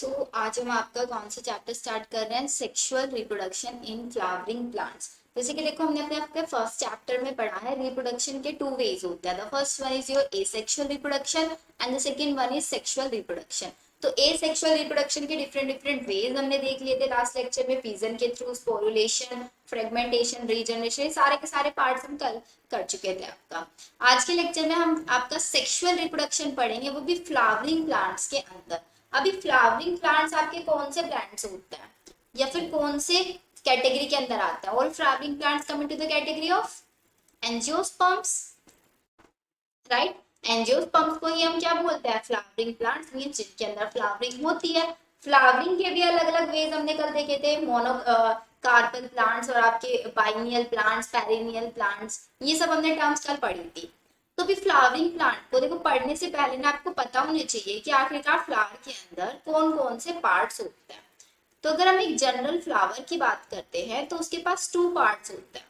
आज हम आपका कौन सा चैप्टर स्टार्ट कर रहे हैं, sexual reproduction in flowering plants. जैसे कि देखो, हमने अपने आपके फर्स्ट चैप्टर में पढ़ा है रिप्रोडक्शन के 2 वेज होते हैं। The first one is your asexual reproduction and the second one is sexual reproduction. तो एसेक्सुअल रिप्रोडक्शन के डिफरेंट डिफरेंट वेज हमने देख लिए थे लास्ट लेक्चर में। फिजन के थ्रू, स्पोरुलेशन, फ्रेगमेंटेशन, रीजनरेशन, सारे के सारे पार्ट्स हम कल कर चुके थे आपका। आज के लेक्चर में हम आपका सेक्सुअल रिप्रोडक्शन पढ़ेंगे, वो भी फ्लावरिंग प्लांट्स के अंदर। अभी फ्लावरिंग प्लांट्स आपके कौन से प्लांट्स होते हैं या फिर कौन से कैटेगरी के अंदर आता है? All flowering plants come to the category of angiosperms, right. Angiosperms को ही हम क्या बोलते हैं? फ्लावरिंग प्लांट्स, मींस जिनके अंदर फ्लावरिंग होती है। फ्लावरिंग के भी अलग अलग वेज हमने कल देखे थे, मोनो कार्पल प्लांट्स और आपके बाइनियल प्लांट्स, पेरिनियल प्लांट्स, ये सब हमने टर्म्स कल पढ़ी थी। तो भी फ्लावरिंग प्लांट को देखो, पढ़ने से पहले ना आपको पता होना चाहिए कि आखिरकार फ्लावर के अंदर कौन कौन से पार्ट्स होते हैं। तो अगर हम एक जनरल फ्लावर की बात करते हैं तो उसके पास 2 पार्ट्स होते हैं।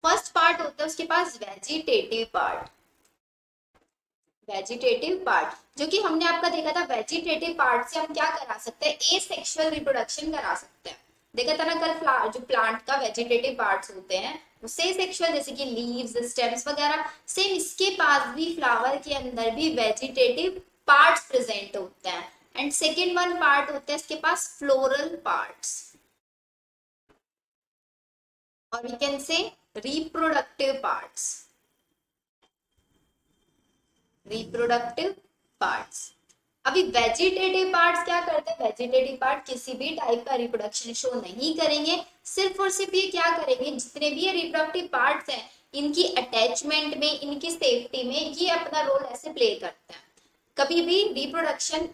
फर्स्ट पार्ट होता है उसके पास वेजिटेटिव पार्ट। वेजिटेटिव पार्ट, जो कि हमने आपका देखा था, वेजिटेटिव पार्ट से हम क्या करा सकते हैं? एसेक्सुअल रिप्रोडक्शन करा सकते हैं। देखा था ना कल, जो प्लांट का वेजिटेटिव पार्ट्स होते हैं उससे सेक्सुअल, जैसे कि लीव्स, स्टेम्स वगैरह। सेम इसके पास भी, फ्लावर के अंदर भी वेजिटेटिव पार्ट्स प्रेजेंट होते हैं। एंड सेकेंड वन पार्ट होता है इसके पास फ्लोरल पार्ट्स, और we can say reproductive parts. Reproductive parts. अभी वेजिटेटिव पार्ट्स क्या करते हैं? वेजिटेटिव पार्ट किसी भी टाइप का रिप्रोडक्शन शो नहीं करेंगे, सिर्फ और सिर्फ ये क्या करेंगे, जितने भी ये रिप्रोडक्टिव पार्ट्स हैं इनकी अटैचमेंट में, इनकी सेफ्टी में ये अपना रोल ऐसे प्ले करते हैं। कभी भी रिप्रोडक्शन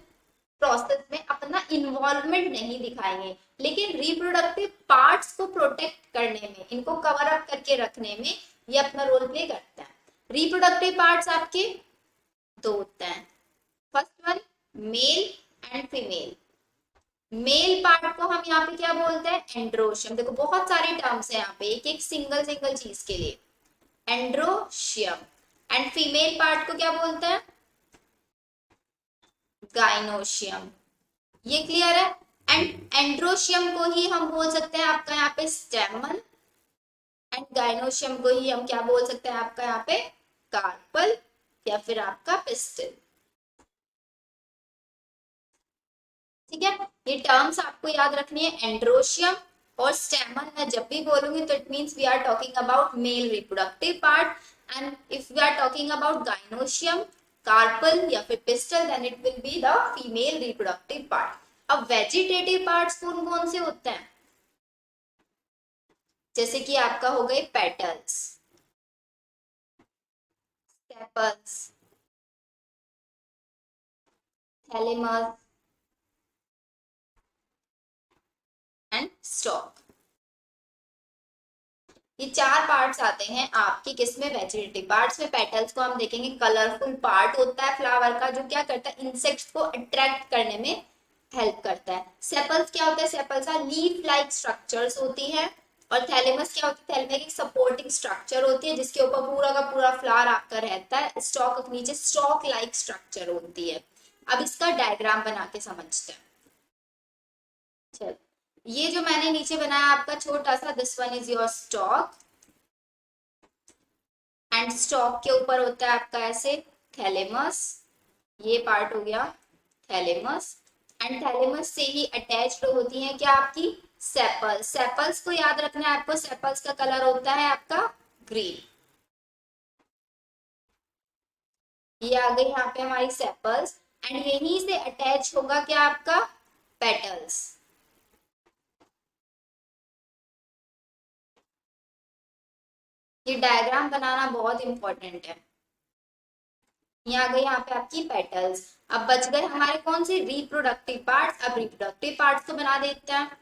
प्रोसेस में अपना इन्वॉल्वमेंट नहीं दिखाएंगे, लेकिन रिप्रोडक्टिव पार्ट्स को प्रोटेक्ट करने में, इनको कवर अप करके रखने में ये अपना रोल प्ले करते हैं। रिप्रोडक्टिव पार्ट्स आपके 2 होते हैं। First one, male and female. Male part को हम यहाँ पे क्या बोलते हैं? एंड्रोशियम। देखो बहुत सारे टर्म्स है यहाँ पे, एक एक सिंगल सिंगल चीज के लिए। एंड्रोशियम। एंड फीमेल पार्ट को क्या बोलते हैं? गाइनोशियम। ये क्लियर है? एंड एंड्रोशियम को ही हम बोल सकते हैं आपका यहाँ पे स्टेमन, एंड गाइनोशियम को ही हम क्या बोल सकते हैं आपका यहाँ पे? कार्पल या फिर आपका पिस्टल। ठीक है, ये टर्म्स आपको याद रखनी है। एंड्रोशियम और स्टेमन मैं जब भी बोलूंगी तो it means we are talking about male reproductive part, and if we are talking about gynoecium, carpel या फिर pistil, then it will be the female reproductive part. अब वेजिटेटिव पार्ट्स कौन कौन से होते हैं? जैसे कि आपका हो गए petals, sepals, thalamus and stock. ये 4 पार्ट्स आते हैं आपके किसमें? वेजिटेटिव पार्ट्स में। पेटल्स को हम देखेंगे, कलरफुल पार्ट होता है फ्लावर का, जो क्या करता है? इंसेक्ट्स को अट्रैक्ट करने में हेल्प करता है। सेपल्स क्या होता है? Sepals are leaf like structures होती है। और थैलेमस क्या होती है? थैलेमस एक सपोर्टिंग स्ट्रक्चर होती है जिसके ऊपर पूरा का पूरा फ्लावर आपका रहता है। स्टॉक नीचे स्टॉक लाइक स्ट्रक्चर होती है। अब इसका डायग्राम बना के समझते हैं। चल, ये जो मैंने नीचे बनाया आपका छोटा सा, this one is your stock, and stock के ऊपर होता है आपका ऐसे थैलेमस। ये पार्ट हो गया थैलेमस, एंड थैलेमस से ही अटैच्ड होती है क्या? आपकी सेपल्स। सेपल्स को याद रखना है आपको, सेपल्स का कलर होता है आपका ग्रीन। ये आ गई यहाँ पे हमारी सेपल्स, एंड यहीं से अटैच होगा क्या? आपका पेटल्स। ये डायग्राम बनाना बहुत इंपॉर्टेंट है। ये आ गई यहाँ पे आपकी पेटल्स। अब बच गए हमारे कौन से? Reproductive parts. अब रिप्रोडक्टिव पार्ट्स को बना देते हैं।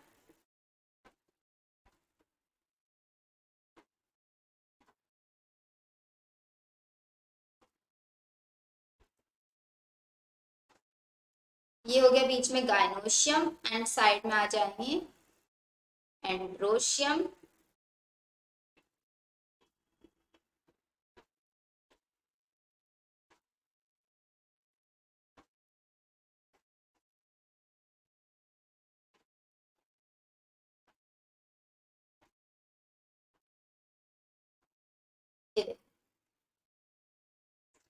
ये हो गया बीच में गाइनोशियम, एंड साइड में आ जाएंगे एंड्रोशियम,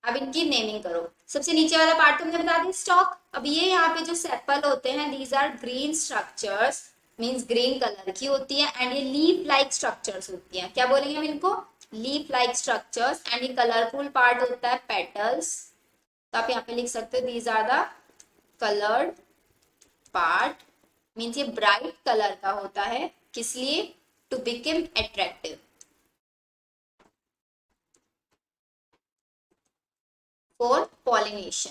अब इनकी नेमिंग करो। सबसे नीचे वाला पार्ट तुमने बता दी स्टॉक। अब ये यहाँ पे जो सेपल होते हैं these are green structures, means green colour की होती है, एंड ये लीफ लाइक स्ट्रक्चर्स होती हैं। क्या बोलेंगे हम इनको? Leaf like structures. एंड ये कलरफुल पार्ट होता है पेटल्स। तो आप यहाँ पे लिख सकते हो these are the coloured part, means ये ब्राइट कलर का होता है। किस लिए? To become attractive for pollination.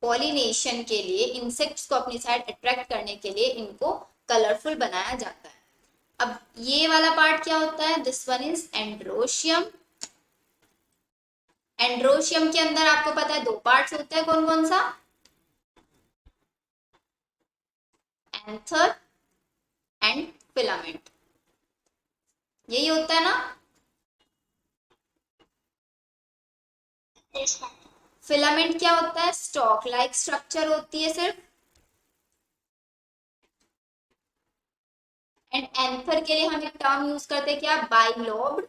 Pollination के लिए, इंसेक्ट्स को अपनी साइड अट्रैक्ट करने के लिए इनको कलरफुल बनाया जाता है। अब ये वाला पार्ट क्या होता है? This one is androecium. Androecium के अंदर आपको पता है दो पार्ट्स होते हैं, कौन कौन सा? Anther and filament. यही होता है ना? फिलामेंट क्या होता है? स्टॉक लाइक स्ट्रक्चर होती है सिर्फ। एंड एंथर के लिए हम एक टर्म यूज करते हैं, क्या? Bilobed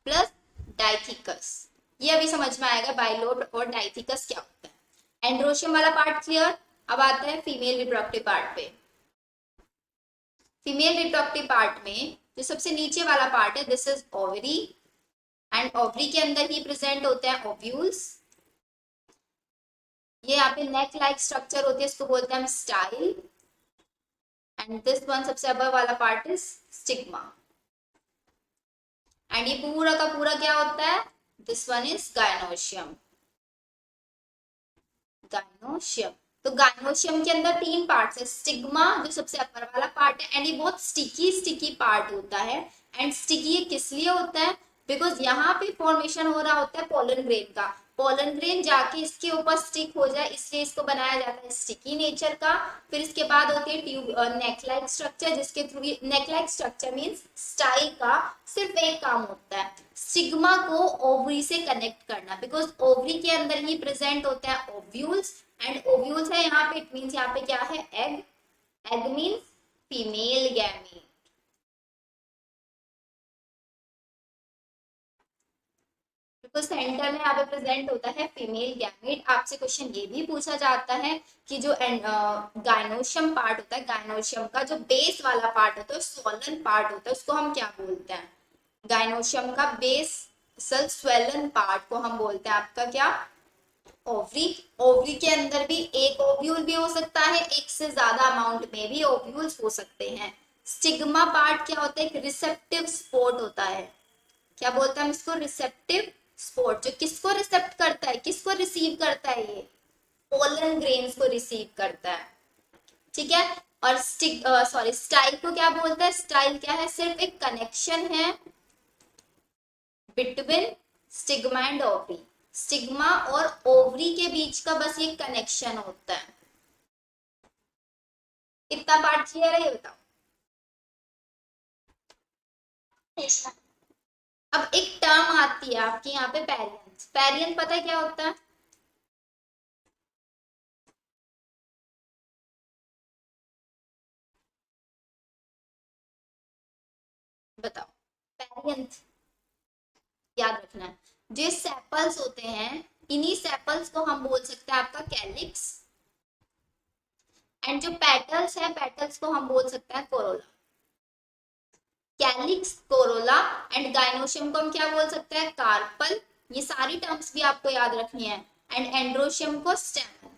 plus डाइथिकस। ये अभी समझ में आएगा बाइलोब्ड और डाइथिकस क्या होता है। एंड्रोशियम वाला पार्ट क्लियर। अब आता है फीमेल रिप्रोडक्टिव पार्ट पे। फीमेल रिप्रोडक्टिव पार्ट में जो सबसे नीचे वाला पार्ट है this is ovary, and ovary के अंदर ही प्रेजेंट होते हैं ओव्यूल्स। ये यहाँ पे नेक लाइक स्ट्रक्चर होती है, इसको बोलते हैं हम स्टाइल। एंड दिस वन सबसे अबव वाला पार्ट इज स्टिग्मा। एंड ये पूरा का पूरा क्या होता है? This one is gynoecium. Gynoecium. तो गायनोशियम के अंदर तीन पार्ट्स है। स्टिग्मा जो सबसे अपर वाला पार्ट है, एंड ये बहुत स्टिकी स्टिकी पार्ट होता है। एंड स्टिकी ये किस लिए होता है? बिकॉज यहाँ पे फॉर्मेशन हो रहा होता है पोलन ग्रेन का। पोलन ग्रेन जाके इसके ऊपर स्टिक हो जाए, इसलिए इसको बनाया जाता है स्टिकी नेचर का। फिर इसके बाद होती है ट्यूब नेक लाइक स्ट्रक्चर, जिसके थ्रू नेक लाइक स्ट्रक्चर मींस स्टाइल का सिर्फ एक काम होता है, स्टिग्मा को ओवरी से कनेक्ट करना। बिकॉज ओवरी के अंदर ही प्रेजेंट होता है ओव्यूल्स, एंड ओव्यूल्स है यहाँ पे, इट मींस यहाँ पे क्या है? Egg. Egg means female gamete. तो सेंटर में यहाँ पे प्रेजेंट होता है फीमेल गैमेट। आपसे क्वेश्चन ये भी पूछा जाता है कि जो गायनोशियम पार्ट होता है, गायनोशियम का जो बेस वाला पार्ट होता है, स्वॉलन पार्ट होता है, उसको हम क्या बोलते हैं? गायनोशियम का बेस सल स्वेलन पार्ट को हम बोलते हैं आपका क्या? ओवरी। ओवरी के अंदर भी एक ओव्यूल भी हो सकता है, एक से ज्यादा अमाउंट में भी ओव्यूल्स हो सकते हैं। स्टिग्मा पार्ट क्या होता है? एक रिसेप्टिव स्पोर्ट होता है। क्या बोलते हैं हम इसको? Receptive sport. जो किसको रिसेप्ट करता है, किसको रिसीव करता है? ये पोलन ग्रेन्स को रिसीव करता है। ठीक है। और स्टाइल को क्या बोलता है? स्टाइल क्या है? सिर्फ एक कनेक्शन है between stigma and ovary. Stigma और ओवरी के बीच का बस ये कनेक्शन होता है। इतना पार्ट क्लियर है? ये बताओ। अब एक टर्म आती है आपकी यहाँ पे, पेरियंस। पेरियन पता है क्या होता है? बताओ। पेरियंथ याद रखना है। जो सेपल्स होते हैं, इन्हीं सेपल्स को हम बोल सकते हैं आपका कैलिक्स। एंड जो पेटल्स है, पेटल्स को हम बोल सकते हैं Corolla. Calyx, Corolla and gynoecium को हम क्या बोल सकते हैं? कार्पल। ये सारी टर्म्स भी आपको याद रखनी है। एंड एंड्रोशियम को stamen.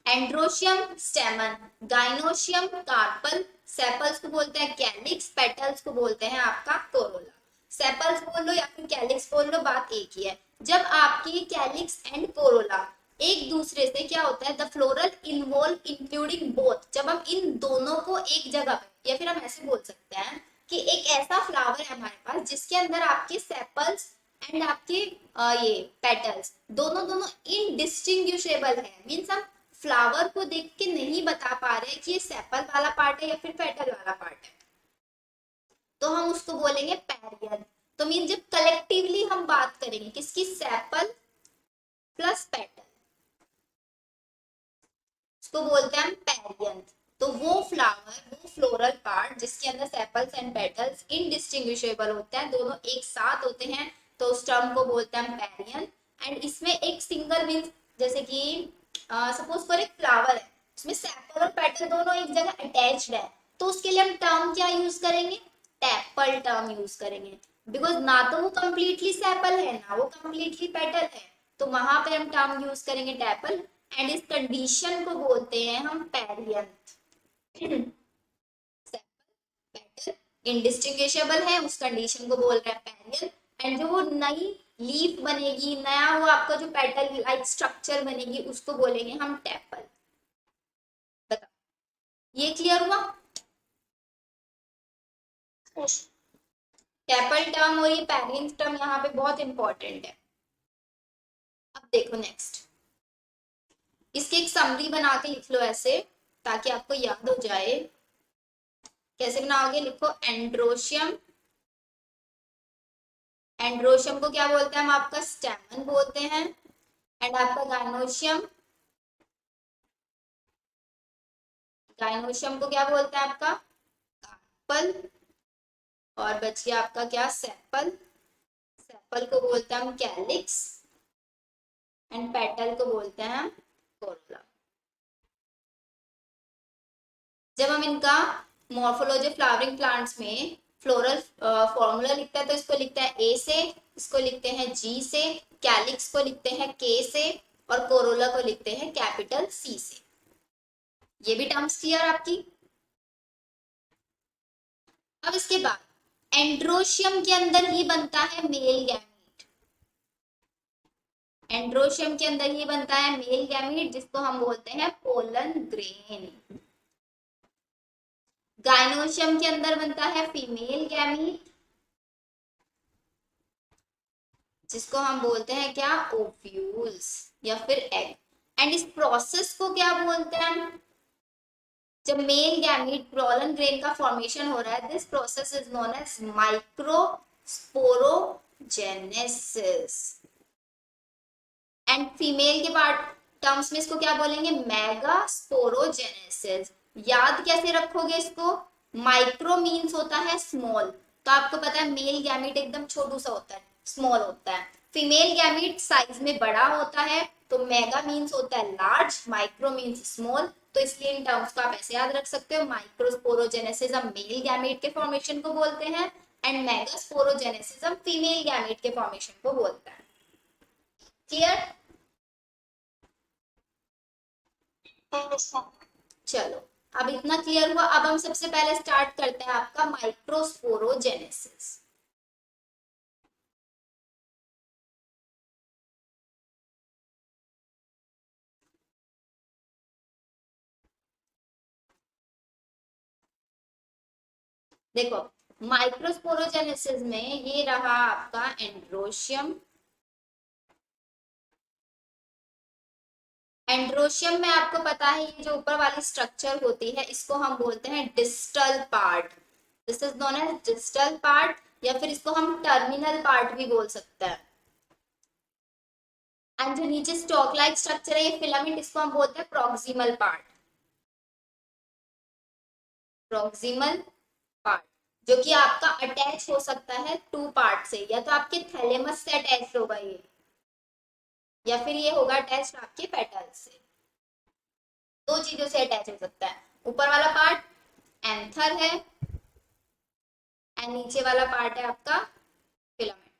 Androecium stamen, gynoecium carpel, sepals को बोलते हैं कैलिक्स, पेटल्स को बोलते हैं आपका कोरोला। सेपल्स बोल लो या फिर कैलिक्स बोल लो, बात एक ही है। जब आपकी कैलिक्स एंड कोरोला एक दूसरे से क्या होता है, the floral involve including both, जब हम इन दोनों को एक जगह पे, या फिर हम ऐसे बोल सकते हैं कि एक ऐसा फ्लावर है हमारे पास जिसके अंदर आपके सेपल्स एंड आपके ये पेटल्स दोनों दोनों इनडिस्टिंग्विशेबल है। मीन्स हम फ्लावर को देख के नहीं बता पा रहे कि ये सेपल वाला पार्ट है या फिर पेटल वाला पार्ट है, तो हम उसको बोलेंगे पेरियन। तो मीन जब कलेक्टिवली हम बात करेंगे किसकी? सेपल प्लस पेटल, उसको बोलते हैं हम पेरियन। तो वो फ्लोरल पार्ट जिसके अंदर सेपल्स एंड पेटल्स इनडिस्टिंग्विशेबल होते हैं, दोनों एक साथ होते हैं, तो उस टर्म को बोलते हैं पैरियन। एंड इसमें एक सिंगल मीन्स, जैसे कि सपोज फॉर एक फ्लावर है, उसमें सेपल और पेटल दोनों एक जगह अटैच्ड है, तो उसके लिए हम टर्म क्या यूज करेंगे, टैपल टर्म यूज करेंगे, बिकॉज ना तो वो कंप्लीटली सेपल है ना वो कंप्लीटली पेटल है, तो वहां पे हम टर्म यूज करेंगे टैपल। एंड इस कंडीशन को बोलते हैं हम पैरियंथ। इंडिस्टिंग्विशेबल है, उस कंडीशन को बोल रहे हैं पैरियन। एंड जो वो नई लीफ बनेगी, नया वो आपका जो पेटल लाइक स्ट्रक्चर बनेगी, उसको बोलेंगे हम टैपल। बताओ, ये क्लियर हुआ? टैपल टर्म और ये पैरियन टर्म यहाँ पे बहुत इंपॉर्टेंट है। अब देखो नेक्स्ट, इसकी एक समरी बना के लिख लो ऐसे, ताकि आपको याद हो जाए। कैसे बनाओगे, लिखो एंड्रोशियम। एंड्रोशियम को क्या बोलते हैं हम, आपका स्टेमन बोलते हैं। एंड आपका गाइनोशियम, गाइनोशियम को क्या बोलते हैं आपका, कार्पल। और बच गया आपका क्या, सेपल। सेपल को बोलते हैं हम कैलिक्स। एंड पेटल को बोलते हैं हम कोरोला। जब हम इनका मॉर्फोलॉजी फ्लावरिंग प्लांट्स में फ्लोरल फॉर्मूला लिखते हैं, तो इसको लिखते हैं ए से, इसको लिखते हैं जी से, कैलिक्स को लिखते हैं के से, और कोरोला को लिखते हैं कैपिटल सी से। ये भी टर्म्स क्लियर आपकी? अब इसके बाद एंड्रोशियम के अंदर ही बनता है मेल गैमीट। एंड्रोशियम के अंदर ही बनता है मेल गैमीट, जिसको हम बोलते हैं पोलन ग्रेन। गाइनोशियम के अंदर बनता है फीमेल गैमीट, जिसको हम बोलते हैं क्या, ओव्यूल्स या फिर एग। एंड इस प्रोसेस को क्या बोलते हैं हम, जब मेल गैमीट पोलन ग्रेन का फॉर्मेशन हो रहा है, this process is known as microsporogenesis. And female के पार्ट टर्म्स में इसको क्या बोलेंगे, मेगास्पोरोजेनेसिस। याद कैसे रखोगे इसको, माइक्रो मीन्स होता है स्मॉल, तो आपको पता है मेल गैमीट एकदम छोटू सा होता है, स्मॉल होता है। फीमेल गैमीट साइज में बड़ा होता है, तो मेगा मीन्स होता है लार्ज, माइक्रो मीन्स स्मॉल। तो इसलिए इन टर्म्स को आप ऐसे याद रख सकते हो, माइक्रोस्पोरोजेनेसिस हम मेल गैमीट के फॉर्मेशन को बोलते हैं, एंड मेगास्पोरोजेनेसिस हम फीमेल गैमीट के फॉर्मेशन को बोलते हैं। क्लियर? चलो, अब इतना क्लियर हुआ। अब हम सबसे पहले स्टार्ट करते हैं आपका माइक्रोस्पोरोजेनेसिस। देखो, माइक्रोस्पोरोजेनेसिस में ये रहा आपका एंड्रोशियम। एंड्रोशियम में आपको पता है ये जो ऊपर वाली स्ट्रक्चर होती है, इसको हम बोलते हैं distal part. This is known as distal part, या फिर इसको हम टर्मिनल पार्ट भी बोल सकते हैं। एंड जो नीचे स्टॉक लाइक स्ट्रक्चर है, ये फिलामेंट, इसको हम बोलते हैं प्रॉक्सिमल पार्ट। प्रॉक्सिमल पार्ट जो कि आपका अटैच हो सकता है टू पार्ट से, या तो आपके थैलेमस से अटैच होगा ये, या फिर ये होगा अटैच आपके पेटल से। दो चीजों से अटैच हो सकता है। ऊपर वाला पार्ट एंथर है, एंड नीचे वाला पार्ट है आपका फिलामेंट।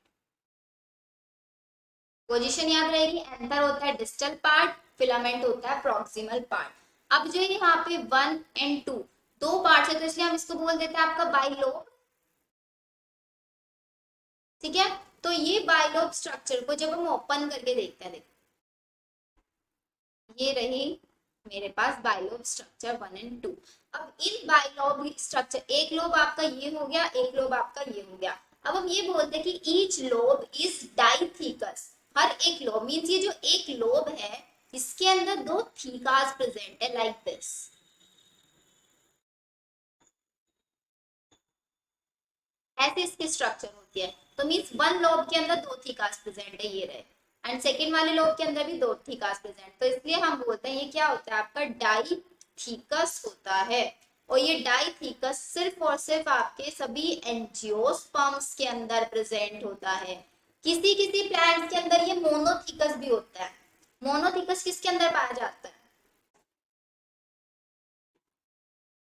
पोजीशन याद रहेगी, एंथर होता है डिस्टल पार्ट, फिलामेंट होता है प्रॉक्सिमल पार्ट। अब जो यहाँ पे 1 and 2 दो पार्ट है, तो इसलिए हम इसको बोल देते हैं आपका बाइलोब। ठीक है, तो ये बाइलोब स्ट्रक्चर को जब हम ओपन करके देखते हैं, देखो ये रही मेरे पास बाइलोब स्ट्रक्चर 1 and 2। अब इन बाइलोब स्ट्रक्चर, एक लोब आपका ये हो गया, एक लोब आपका ये हो गया। अब हम ये बोलते हैं कि ईच लोब इज डाइथीकस। हर एक लोब मींस ये जो एक लोब है, इसके अंदर दो थीकास प्रेजेंट है, लाइक दिस। ऐसे इसकी स्ट्रक्चर होती है। तो मींस वन लोब के अंदर दो थीकास प्रेजेंट है, ये रहे। एंड सेकेंड वाले लोब के अंदर भी दो थीकास प्रेजेंट, तो इसलिए हम बोलते हैं ये क्या होता है आपका डाइथीकस होता है। और ये डाइथीकस सिर्फ और सिर्फ आपके सभी एंजियोस्पर्म्स के अंदर प्रेजेंट होता है। किसी किसी प्लांट्स के अंदर ये मोनोथीकस भी होता है। मोनोथीकस किसके अंदर पाया जाता है?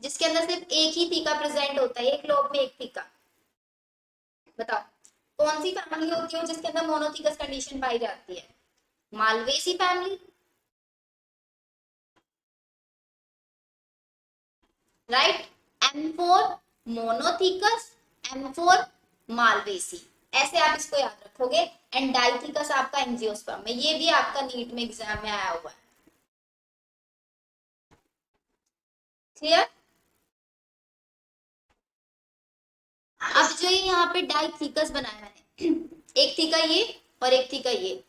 जिसके अंदर सिर्फ एक ही थीका प्रेजेंट होता है, एक लोब में एक थीका। बताओ कौन सी फैमिली होती है जिसके अंदर मोनोथीकस कंडीशन पाई जाती है? Malvaceae family, right. M4 monothecous, M4 Malvaceae, ऐसे आप इसको याद रखोगे। एंड डाइथीकस आपका एंजियोस्पर्म में, ये भी आपका नीट में एग्जाम में आया हुआ है। क्लियर? अब जो ये यहाँ पे डाइथीकस बनाया मैंने एक थीका ये और एक थीका ये,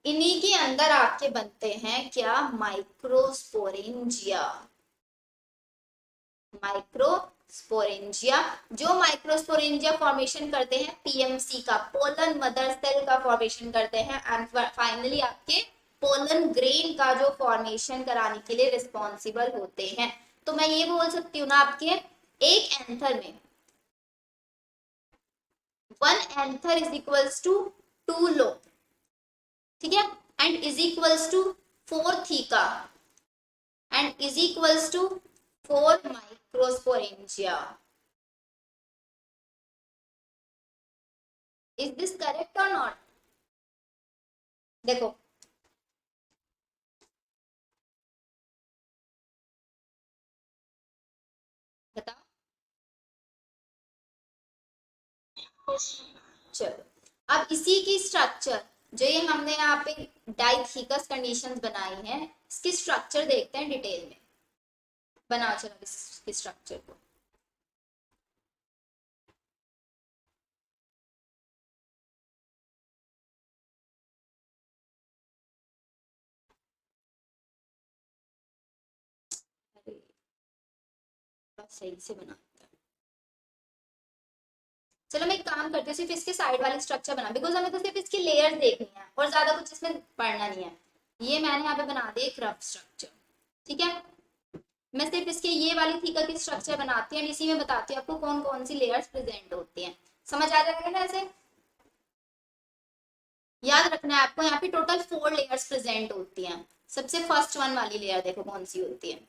इन्हीं के अंदर आपके बनते हैं क्या? माइक्रोस्पोरेंजिया। माइक्रोस्पोरेंजिया, जो माइक्रोस्पोरेंजिया फॉर्मेशन करते हैं पीएमसी का, पोलन मदर सेल का फॉर्मेशन करते हैं, एंड फाइनली आपके पोलन ग्रेन का जो फॉर्मेशन कराने के लिए रिस्पॉन्सिबल होते हैं। तो मैं ये बोल सकती हूँ ना, आपके एक एंथर में 1 anther is equals to 2 lobe, ठीक है, and is equals to 4 theca and is equals to 4 microsporangia. Is this correct or not? देखो बताओ। चलो अब इसी की स्ट्रक्चर, जो ये हमने यहाँ पे डाइथीकस कंडीशंस बनाई हैं, इसकी स्ट्रक्चर देखते हैं डिटेल में। बनाओ चलो इसकी स्ट्रक्चर को। अरे सही से बना, चलो मैं एक काम करती हूँ, सिर्फ इसके साइड वाली स्ट्रक्चर बना, बिकॉज हमें तो सिर्फ इसकी लेयर्स देखनी है और ज्यादा कुछ इसमें पढ़ना नहीं है। ये मैंने यहाँ पे बना दिया एक रफ स्ट्रक्चर, ठीक है। मैं सिर्फ इसके ये वाली थीका की स्ट्रक्चर बनाती हूँ, इसी में बताती हूँ आपको कौन कौन सी लेयर्स प्रेजेंट होती हैं। समझ आ जाएगा ना? ऐसे याद रखना है आपको, यहाँ पे टोटल 4 लेयर्स प्रेजेंट होती हैं। सबसे फर्स्ट वन वाली लेयर देखो कौन सी होती है।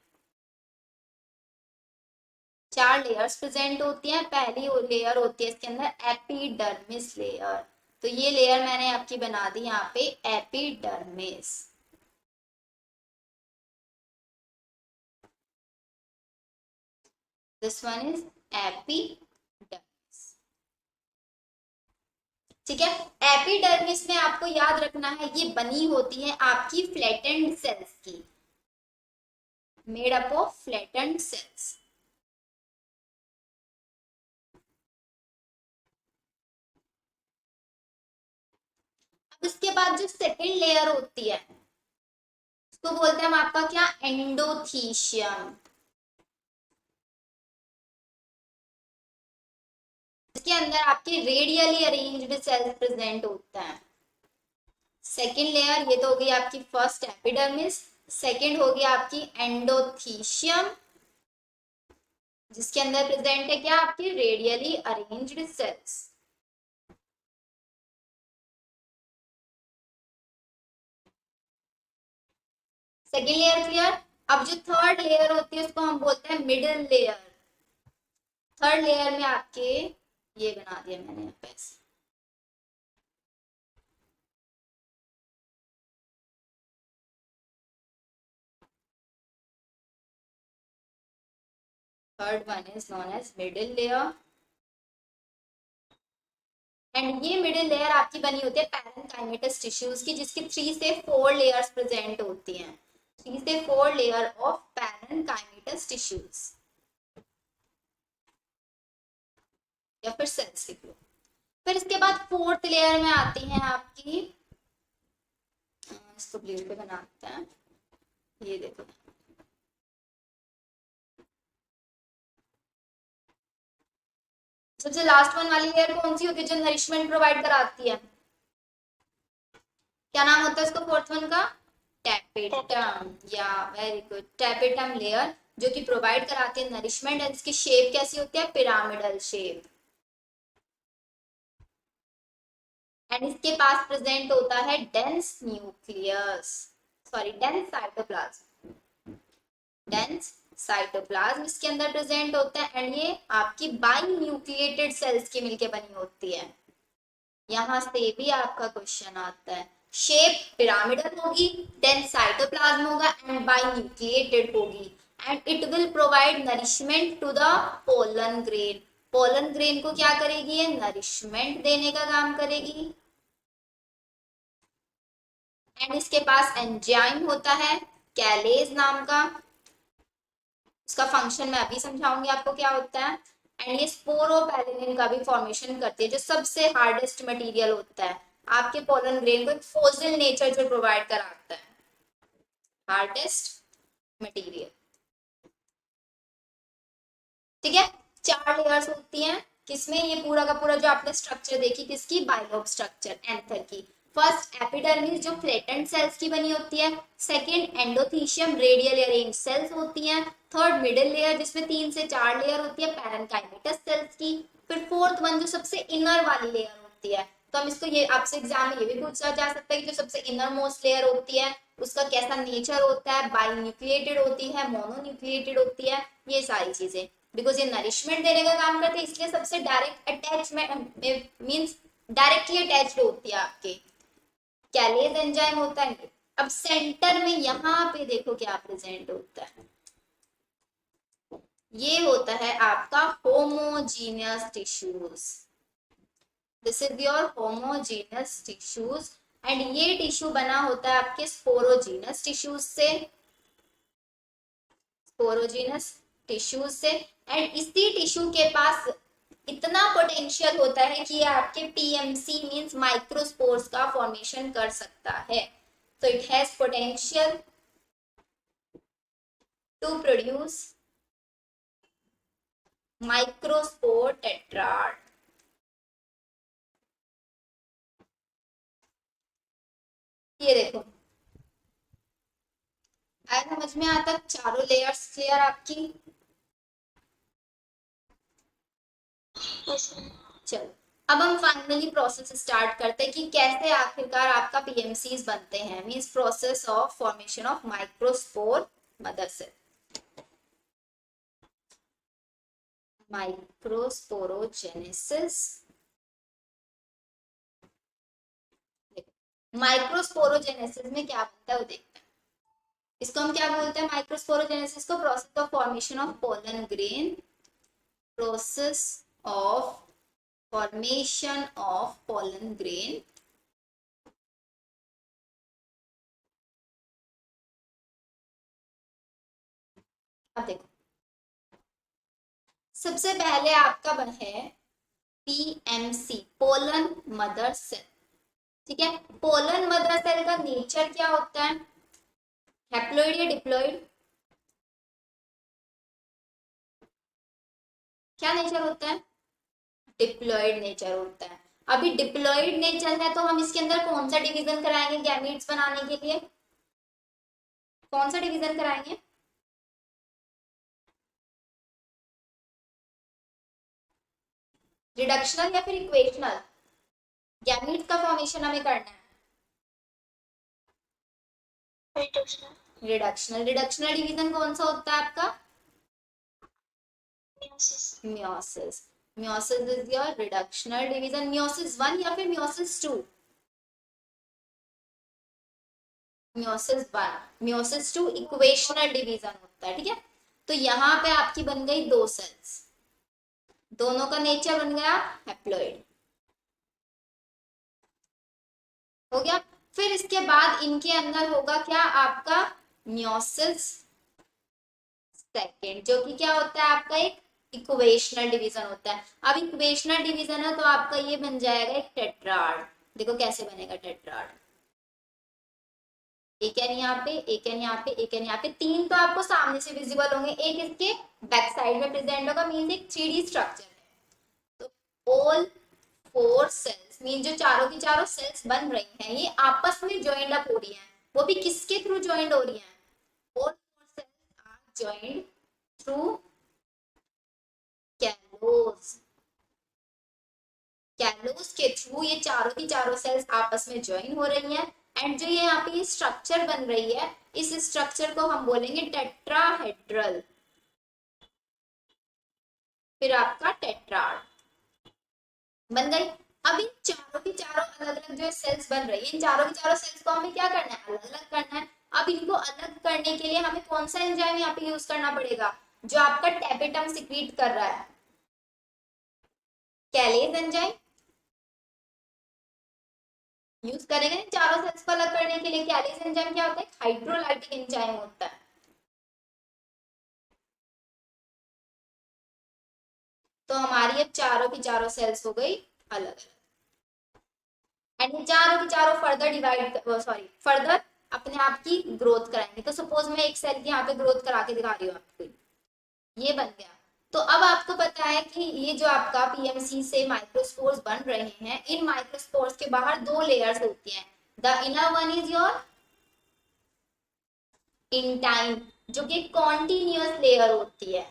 4 लेयर्स प्रेजेंट होती हैं। पहली लेयर होती है इसके अंदर एपिडर्मिस लेयर, तो ये लेयर मैंने आपकी बना दी यहाँ पे epidermis. This one is epidermis, ठीक है। एपिडर्मिस में आपको याद रखना है ये बनी होती है आपकी फ्लैटेंड सेल्स की, made up of flattened cells. अब इसके बाद जो सेकेंड लेयर होती है उसको बोलते हैं हम आपका क्या? एंडोथीशियम। इसके अंदर आपके रेडियली अरेंज्ड सेल्स प्रेजेंट होता है। सेकेंड लेयर ये तो होगी आपकी फर्स्ट एपिडर्मिस, सेकेंड होगी आपकी एंडोथीशियम, जिसके अंदर प्रेजेंट है क्या? आपकी radially arranged cells. Second layer clear? अब जो थर्ड लेयर होती है उसको हम बोलते हैं मिडिल लेयर। थर्ड लेयर में आपके ये बना दिया मैंने यहाँ पे, third one is known as middle layer. And ये मिडिल लेयर आपकी बनी होती है पैरेन्काइमेटस टिश्यूज की, जिसकी 3 से 4 लेयर्स प्रेजेंट होती हैं। 3 से 4 लेयर ऑफ पैरेन्काइमेटस टिश्यूज या फिर सेल्स लिख लो। फिर इसके बाद फोर्थ लेयर में आती हैं आपकी, इसको ब्लू पे बनाते हैं, ये देखो सबसे लास्ट वन वाली लेयर कौन सी होती है जो नरिशमेंट प्रोवाइड कराती है? क्या नाम होता है इसको फोर्थ वन का? टैक्ट। टैपेटम, या वेरी गुड, टैपेटम लेयर जो कि प्रोवाइड कराती है नरिशमेंट, एंड इसकी शेप कैसी होती है, पिरामिडल शेप। एंड इसके पास प्रेजेंट होता है dense nucleus, sorry dense cytoplasm, dense cytoplasm इसके अंदर प्रेजेंट होता है, एंड ये आपकी बाई न्यूक्लिएटेड सेल्स की मिलके बनी होती है। यहां से भी आपका क्वेश्चन आता है, शेप पिरामिडल होगी, देन साइटोप्लाज्म होगा एंड बाई न्यूक्लिएटेड होगी, and it will provide nourishment to the pollen grain. Pollen grain को क्या करेगी, ये नरिशमेंट देने का काम करेगी। एंड इसके पास एंजाइम होता है कैलेज नाम का, उसका फंक्शन मैं अभी समझाऊंगी आपको क्या होता है। एंड ये स्पोरोपेलिनिन का भी फॉर्मेशन करती है, जो सबसे हार्डेस्ट मटेरियल होता है आपके पोलन ग्रेन को, एक फोसिल नेचर जो प्रोवाइड कराता है, हार्डेस्ट मटेरियल। ठीक है, 4 लेयर्स होती हैं किसमें, ये पूरा का पूरा जो आपने स्ट्रक्चर देखी किसकी, बाइलोब स्ट्रक्चर एंथर की। फर्स्ट एपिडर्मिस जो फ्लैटेंड सेल्स की बनी होती है, second endothecium radial arrange cells होती हैं, थर्ड मिडिल लेयर जिसमें 3 से 4 लेयर होती है पैरेन्काइमेटस सेल्स की, फिर फोर्थ वन जो सबसे इनर वाली लेयर होती है। तो हम इसको, ये आपसे एग्जाम में ये भी पूछा जा सकता है कि जो सबसे इनर मोस्ट लेयर होती है उसका कैसा नेचर होता है, बाई न्यूक्लिएटेड होती है, मोनो न्यूक्लिएटेड होती है, ये सारी चीजें। बिकॉज ये नरिशमेंट देने का काम करते हैं इसलिए सबसे direct attachment means directly attached होती है आपके, कैलेज एंजाइम होता है। अब सेंटर में यहाँ पे देखो क्या प्रेजेंट होता है, ये होता है आपका homogeneous tissues, this is your homogeneous tissues, and ये टिश्यू बना होता है आपके स्पोरोजीनस टिश्यूज से, स्पोरोजीनस टिश्यूज से। एंड इसी टिश्यू के पास इतना पोटेंशियल होता है कि ये आपके पीएमसी मींस माइक्रोस्पोर्स का फॉर्मेशन कर सकता है। तो it has potential to produce microspore tetrad. ये देखो, आया समझ में आता, चारों लेयर्स क्लियर आपकी। चलो अब हम फाइनली प्रोसेस स्टार्ट करते हैं कि कैसे आखिरकार आपका पीएमसीज बनते हैं, means process of formation of microspore mother cell, microsporogenesis. Microsporogenesis में क्या बनता है वो देखते हैं, इसको हम क्या बोलते हैं, माइक्रोस्पोरोजेनेसिस को process of formation of pollen grain, process of formation of pollen grain, अब देखो सबसे पहले आपका है पीएमसी, पोलन मदर सेल। ठीक है, पोलन मदर सेल का नेचर क्या होता है, हैप्लॉइड या डिप्लॉइड, क्या नेचर होता है, डिप्लॉइड नेचर होता है। अभी डिप्लॉइड नेचर है तो हम इसके अंदर कौन सा डिवीजन कराएंगे गैमीट्स बनाने के लिए, कौन सा डिवीजन कराएंगे, रिडक्शनल या फिर इक्वेशनल, गैमीट्स का फॉर्मेशन हमें करना है रिडक्शनल। रिडक्शनल डिवीजन कौन सा होता है आपका, meiosis. Meiosis is your reductional division, meiosis 1 या फिर meiosis 2, meiosis 1, meiosis 2 equational division होता है। ठीक है, तो यहाँ पे आपकी बन गई 2 सेल्स, दोनों का नेचर बन गया हैप्लॉइड, हो गया। फिर इसके बाद इनके अंदर होगा क्या आपका मियोसिस सेकेंड, जो कि क्या होता है आपका एक इक्वेशनल डिवीजन होता है। अब इक्वेशनल डिवीजन है तो आपका ये बन जाएगा एक टेट्राड। देखो कैसे बनेगा टेट्राड, एक एन यहाँ पे, एक एन यहाँ पे, एक एन यहाँ पे, 3 तो आपको सामने से विजिबल होंगे, एक इसके बैक साइड में प्रेजेंट होगा, मींस एक 3D स्ट्रक्चर है। तो ऑल 4 सेल्स मीन जो चारों की चारों सेल्स बन रही हैं ये आपस में ज्वाइंड अप हो रही हैं, वो भी किसके थ्रू ज्वाइंट हो रही है? All cells are joint through callose. Callose के थ्रू ये चारों की चारों सेल्स आपस में ज्वाइन हो रही हैं, एंड जो ये यहाँ पे स्ट्रक्चर बन रही है, इस स्ट्रक्चर को हम बोलेंगे टेट्राहेड्रल, फिर आपका टेट्राड बन गई। अब इन चारों की चारों अलग अलग जो सेल्स बन रही है, इन चारों की चारों सेल्स को हमें क्या करना है? अलग अलग करना है। अब इनको अलग करने के लिए हमें कौन सा एंजाइम यहाँ पे यूज करना पड़ेगा? जो आपका टेपेटम सिक्रीट कर रहा है, कैलेज एंजाइम यूज करेंगे चारों सेल्स को अलग करने के लिए। कैलेज एंजाइम क्या होता है? हाइड्रोलाइटिक एंजाइम होता है। तो हमारी अब चारों की चारों सेल्स हो गई अलग अलग, एंड ये चारों की चारों फर्दर डिवाइड, सॉरी फर्दर अपने आप की ग्रोथ कराएंगे। तो सपोज मैं एक सेल की यहाँ पे ग्रोथ करा के दिखा रही हूँ आपको, ये बन गया। तो अब आपको पता है कि ये जो आपका पीएमसी से माइक्रोस्पोर्स बन रहे हैं, इन माइक्रोस्पोर्स के बाहर दो लेयर्स होती हैं। The inner one is your intine, जो कि कॉन्टिन्यूअस लेयर होती है,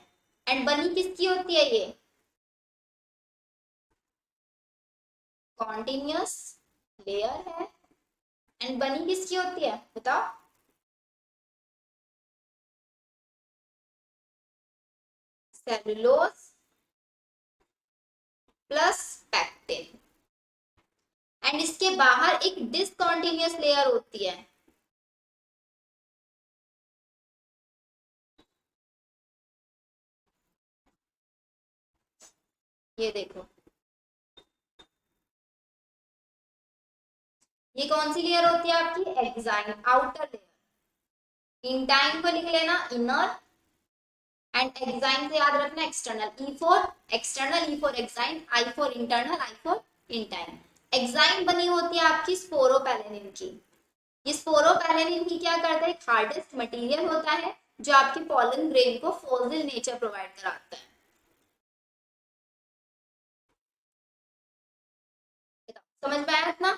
एंड बनी किसकी होती है? ये कॉन्टिन्यूअस लेयर है, एंड बनी किसकी होती है बताओ? सेलुलोज प्लस पैक्टिन, एंड इसके बाहर एक डिसकॉन्टिन्यूअस लेयर होती है। ये देखो, ये कौन सी लेयर होती है आपकी? Exine, outer layer. इंटाइन को लिख लेना इनर, एंड एक्साइन से याद रखना external. E for external, E for exine, I for internal, I for intine. Exine बनी होती है आपकी स्पोरोपेलेनिन की। ये स्पोरोपेलेनिन की क्या करता है? एक हार्डेस्ट मटेरियल होता है जो आपके पॉलन ग्रेन को फॉसिल नेचर प्रोवाइड कराता है। समझ में आया इतना?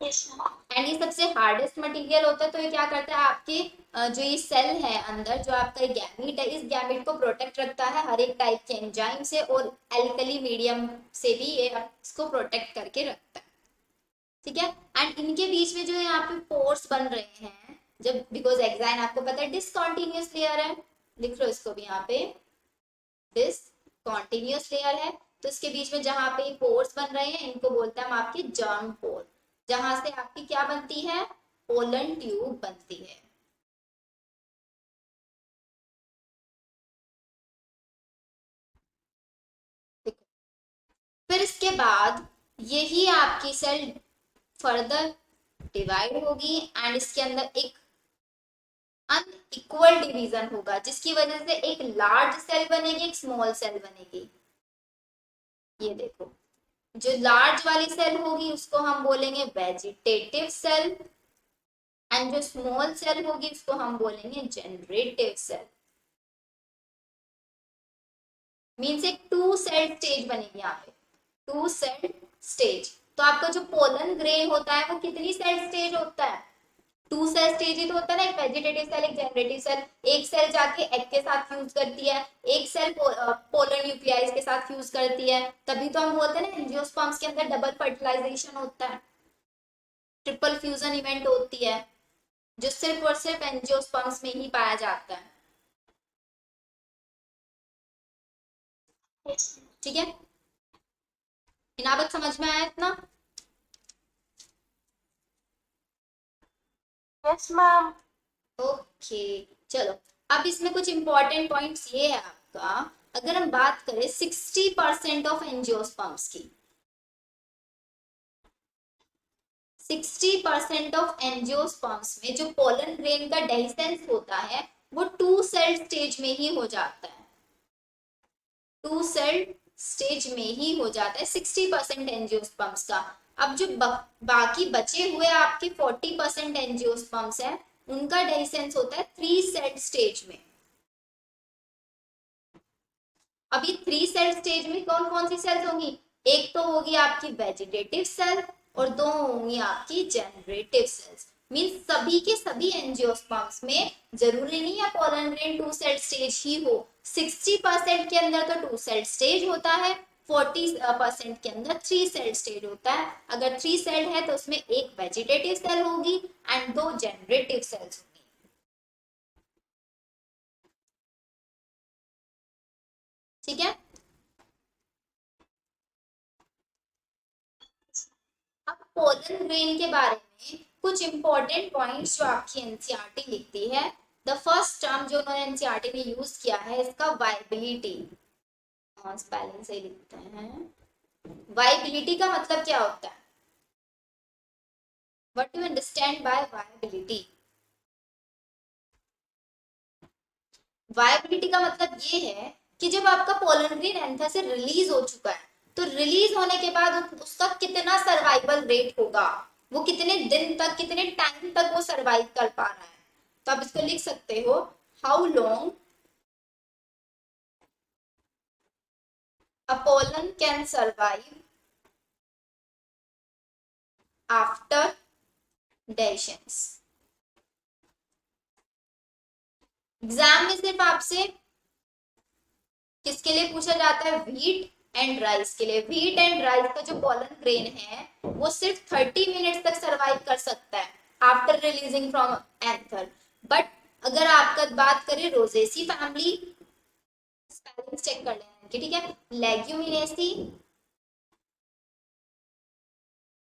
एंड ये सबसे हार्डेस्ट मटेरियल होता है। तो ये क्या करता है? आपके जो ये सेल है अंदर, जो आपका गैमीट है, इस गैमीट को प्रोटेक्ट रखता है हर एक टाइप के एंजाइम से, और एल्कली मीडियम से भी ये इसको प्रोटेक्ट करके रखता है। ठीक है, एंड इनके बीच में जो है यहाँ पे पोर्स बन रहे हैं, जब बिकॉज एक्साइन आपको पता है डिसकॉन्टिन्यूअस लेयर है, लिख लो इसको भी यहाँ पे, डिसकॉन्टिन्यूअस लेयर है। तो इसके बीच में जहां पे पोर्स बन रहे हैं, इनको बोलते हैं हम आपके जर्म पोर, जहां से आपकी क्या बनती है? पोलन ट्यूब बनती है। फिर इसके बाद यही आपकी सेल फर्दर डिवाइड होगी, एंड इसके अंदर एक अनइक्वल डिवीजन होगा, जिसकी वजह से एक लार्ज सेल बनेगी, एक स्मॉल सेल बनेगी। ये देखो, जो लार्ज वाली सेल होगी उसको हम बोलेंगे वेजिटेटिव सेल, एंड जो स्मॉल सेल होगी उसको हम बोलेंगे जनरेटिव सेल। मीन्स एक टू सेल स्टेज बनेगी यहाँ पे, टू सेल स्टेज। तो आपका जो पोलन ग्रेन होता है वो कितनी सेल स्टेज होता है? टू सेल स्टेज ही तो होता है ना, एक वेजिटेटिव सेल एक जनरेटिव सेल। एक सेल जाके एग के साथ फ्यूज करती है, एक सेल पोलर न्यूक्लियाइज के साथ फ्यूज करती है, तभी तो हम बोलते हैं ना एंजियोस्पर्म्स के अंदर डबल फर्टिलाइजेशन होता है, ट्रिपल फ्यूजन इवेंट होती है, जो सिर्फ और सिर्फ एंजियोस्पर्म्स में ही पाया जाता है। ठीक है, इनाबत समझ में आया इतना? Yes ma'am. ओके, चलो अब इसमें कुछ इंपॉर्टेंट पॉइंट्स ये है आपका, अगर हम बात करें 60% ऑफ एंजियोस्पर्म्स की, 60% ऑफ एंजियोस्पर्म्स में जो पोलन ग्रेन का डेhiscence होता है वो टू सेल स्टेज में ही हो जाता है, टू सेल स्टेज में ही हो जाता है 60% एंजियोस्पर्म्स का। अब जो बाकी बचे हुए आपके 40% एंजियोस्पर्म्स है, उनका डेhiscence होता है थ्री सेल स्टेज में। अभी थ्री सेल स्टेज में कौन कौन सी सेल्स होंगी? एक तो होगी आपकी वेजिटेटिव सेल, और 2 होंगी आपकी जनरेटिव सेल्स। मीन्स सभी के सभी एंजियोस्पर्म्स में जरूरी नहीं है पोलन ग्रेन 2 सेल स्टेज ही हो, 60% के अंदर तो 2 सेल स्टेज होता है, 40% के अंदर 3 सेल स्टेज होता है। अगर 3 सेल है तो उसमें एक वेजिटेटिव सेल होगी एंड 2 जनरेटिव सेल्स होंगी। ठीक है। अब पोलन ग्रेन के बारे में कुछ इंपॉर्टेंट पॉइंट्स जो आपकी एनसीईआरटी लिखती है। द फर्स्ट टर्म जो उन्होंने एनसीईआरटी में यूज किया है इसका वाइबिलिटी, स्पेलिंग से लिखते हैं। वाइबिलिटी का मतलब क्या होता है? What do you understand by viability? Viability का मतलब ये है कि जब आपका पोलन ग्रेन एंथर से रिलीज हो चुका है तो रिलीज होने के बाद उसका कितना सर्वाइवल रेट होगा, वो कितने दिन तक, कितने टाइम तक वो सर्वाइव कर पा रहा है। तो आप इसको लिख सकते हो, how long a pollen can survive after dations। Exam में सिर्फ आपसे किसके लिए पूछा जाता है? व्हीट एंड राइस के लिए। व्हीट एंड राइस का जो पोलन ग्रेन है वो सिर्फ 30 मिनट्स तक सरवाइव कर सकता है after releasing from anther. But अगर आपका बात करें रोजेसी फैमिली, स्पेलिंग चेक कर लेना कि ठीक है, लेग्यूमिनेसी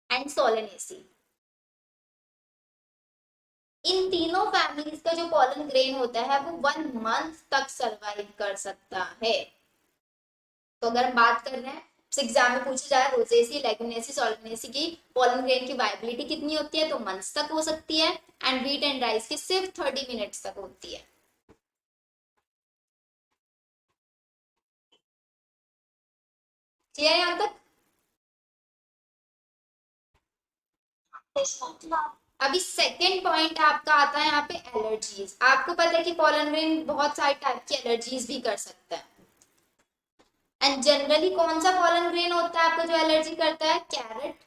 एंड सोलेनेसी, इन तीनों फैमिलीज का जो पोलन ग्रेन होता है वो 1 मंथ तक सरवाइव कर सकता है। तो अगर हम बात कर रहे हैं एग्जाम में पूछा जाए रोजेसी, लेग्यूमिनेसी, सोलेनेसी की पोलन ग्रेन की वाइबिलिटी कितनी होती है तो मंथ्स तक हो सकती है, एंड व्हीट एंड राइस की सिर्फ 30 मिनट्स तक होती है। क्लियर है यहाँ तक? अभी सेकेंड पॉइंट आपका आता है यहाँ पे एलर्जीज। आपको पता है कि पोलन ग्रेन बहुत सारे टाइप की एलर्जीज भी कर सकता है, एंड जनरली कौन सा पोलन ग्रेन होता है आपको जो एलर्जी करता है? Carrot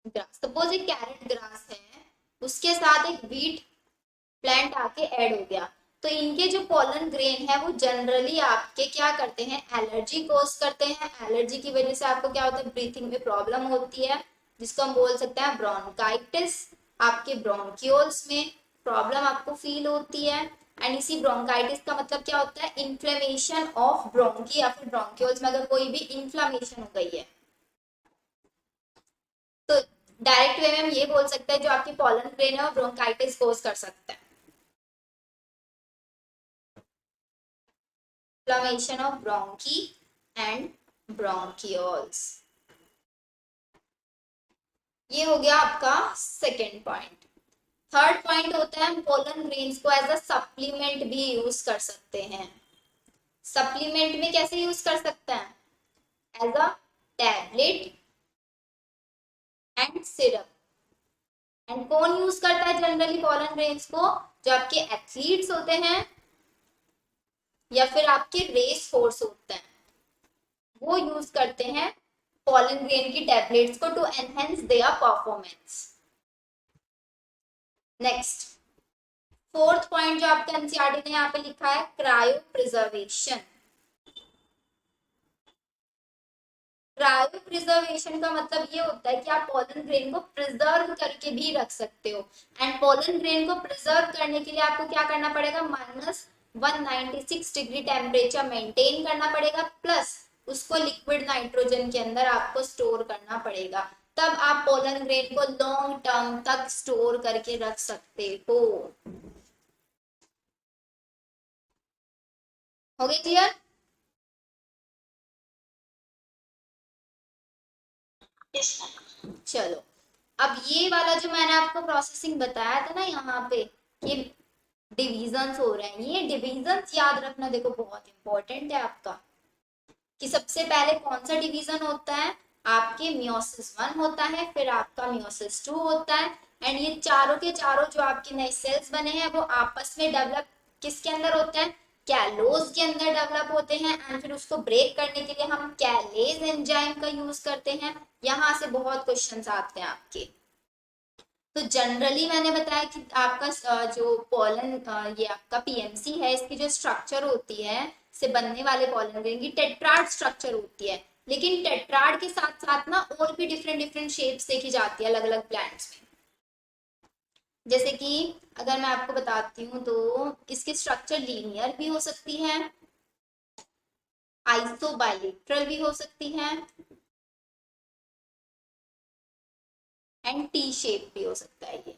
grass. सपोज एक कैरेट ग्रास है, उसके साथ एक व्हीट प्लांट आके ऐड हो गया, तो इनके जो पोलन ग्रेन है वो जनरली आपके क्या करते हैं? एलर्जी कोज करते हैं। एलर्जी की वजह से आपको क्या होता है? ब्रीथिंग में प्रॉब्लम होती है, जिसको हम बोल सकते हैं ब्रोंकाइटिस। आपके ब्रोंक्यूल्स में प्रॉब्लम आपको फील होती है, एंड इसी ब्रोंकाइटिस का मतलब क्या होता है? इन्फ्लेमेशन ऑफ ब्रोंकी, या फिर ब्रोंक्यूल्स में अगर कोई भी इन्फ्लेमेशन हो गई है तो डायरेक्ट वे में हम ये बोल सकते हैं जो आपकी पोलन ग्रेन है वो ब्रोंकाइटिस कोज कर सकता है। Inflammation of bronchi and bronchioles। ये हो गया आपका सेकेंड पॉइंट। थर्ड पॉइंट होता है हम पोलन ग्रेन्स को एज अ सप्लीमेंट भी यूज कर सकते हैं। सप्लीमेंट में कैसे यूज कर सकते हैं? As a tablet and syrup. And कौन यूज करता है जनरली पोलन ग्रेन्स को? जो आपके एथलीट्स होते हैं या फिर आपके रेस फोर्स होते हैं, वो यूज करते हैं पोलन ग्रेन की टैबलेट्स को to enhance their performance. Next fourth point जो आपके एनसीईआरटी ने यहाँ पे लिखा है, क्रायो प्रिजर्वेशन। क्रायो प्रिजर्वेशन का मतलब ये होता है कि आप पोलन ग्रेन को प्रिजर्व करके भी रख सकते हो, एंड पोलन ग्रेन को प्रिजर्व करने के लिए आपको क्या करना पड़ेगा? -196 डिग्री टेम्परेचर मेंटेन करना पड़ेगा, प्लस उसको लिक्विड नाइट्रोजन के अंदर आपको स्टोर करना पड़ेगा, तब आप पोलन ग्रेन को लॉन्ग टर्म तक स्टोर करके रख सकते हो। हो गया क्लियर? चलो, अब ये वाला जो मैंने आपको प्रोसेसिंग बताया था ना यहाँ पे, ये डिविजन्स हो रहे हैं, ये डिविजन्स याद रखना देखो बहुत इंपॉर्टेंट है आपका, कि सबसे पहले कौन सा डिवीजन होता है? आपके मियोसिस 1 होता है, फिर आपका मियोसिस 2 होता है, एंड ये चारों के चारों जो आपके नए सेल्स बने हैं वो आपस में डेवलप किसके अंदर होते हैं? कैलोज के अंदर डेवलप होते हैं एंड फिर उसको ब्रेक करने के लिए हम कैलेज एंजाइम का यूज करते हैं। यहाँ से बहुत क्वेश्चंस आते हैं आपके। तो जनरली मैंने बताया कि आपका जो पोलन ये आपका पीएमसी है, इसकी जो स्ट्रक्चर होती है से बनने वाले पोलन ग्रेन की टेट्राड स्ट्रक्चर होती है, लेकिन टेट्राड के साथ साथ ना और भी डिफरेंट डिफरेंट शेप्स देखी जाती है अलग अलग प्लांट्स में। जैसे कि अगर मैं आपको बताती हूँ तो इसकी स्ट्रक्चर लीनियर भी हो सकती है, आइसोबाइलेटरल भी हो सकती है एंड टी शेप भी हो सकता है ये।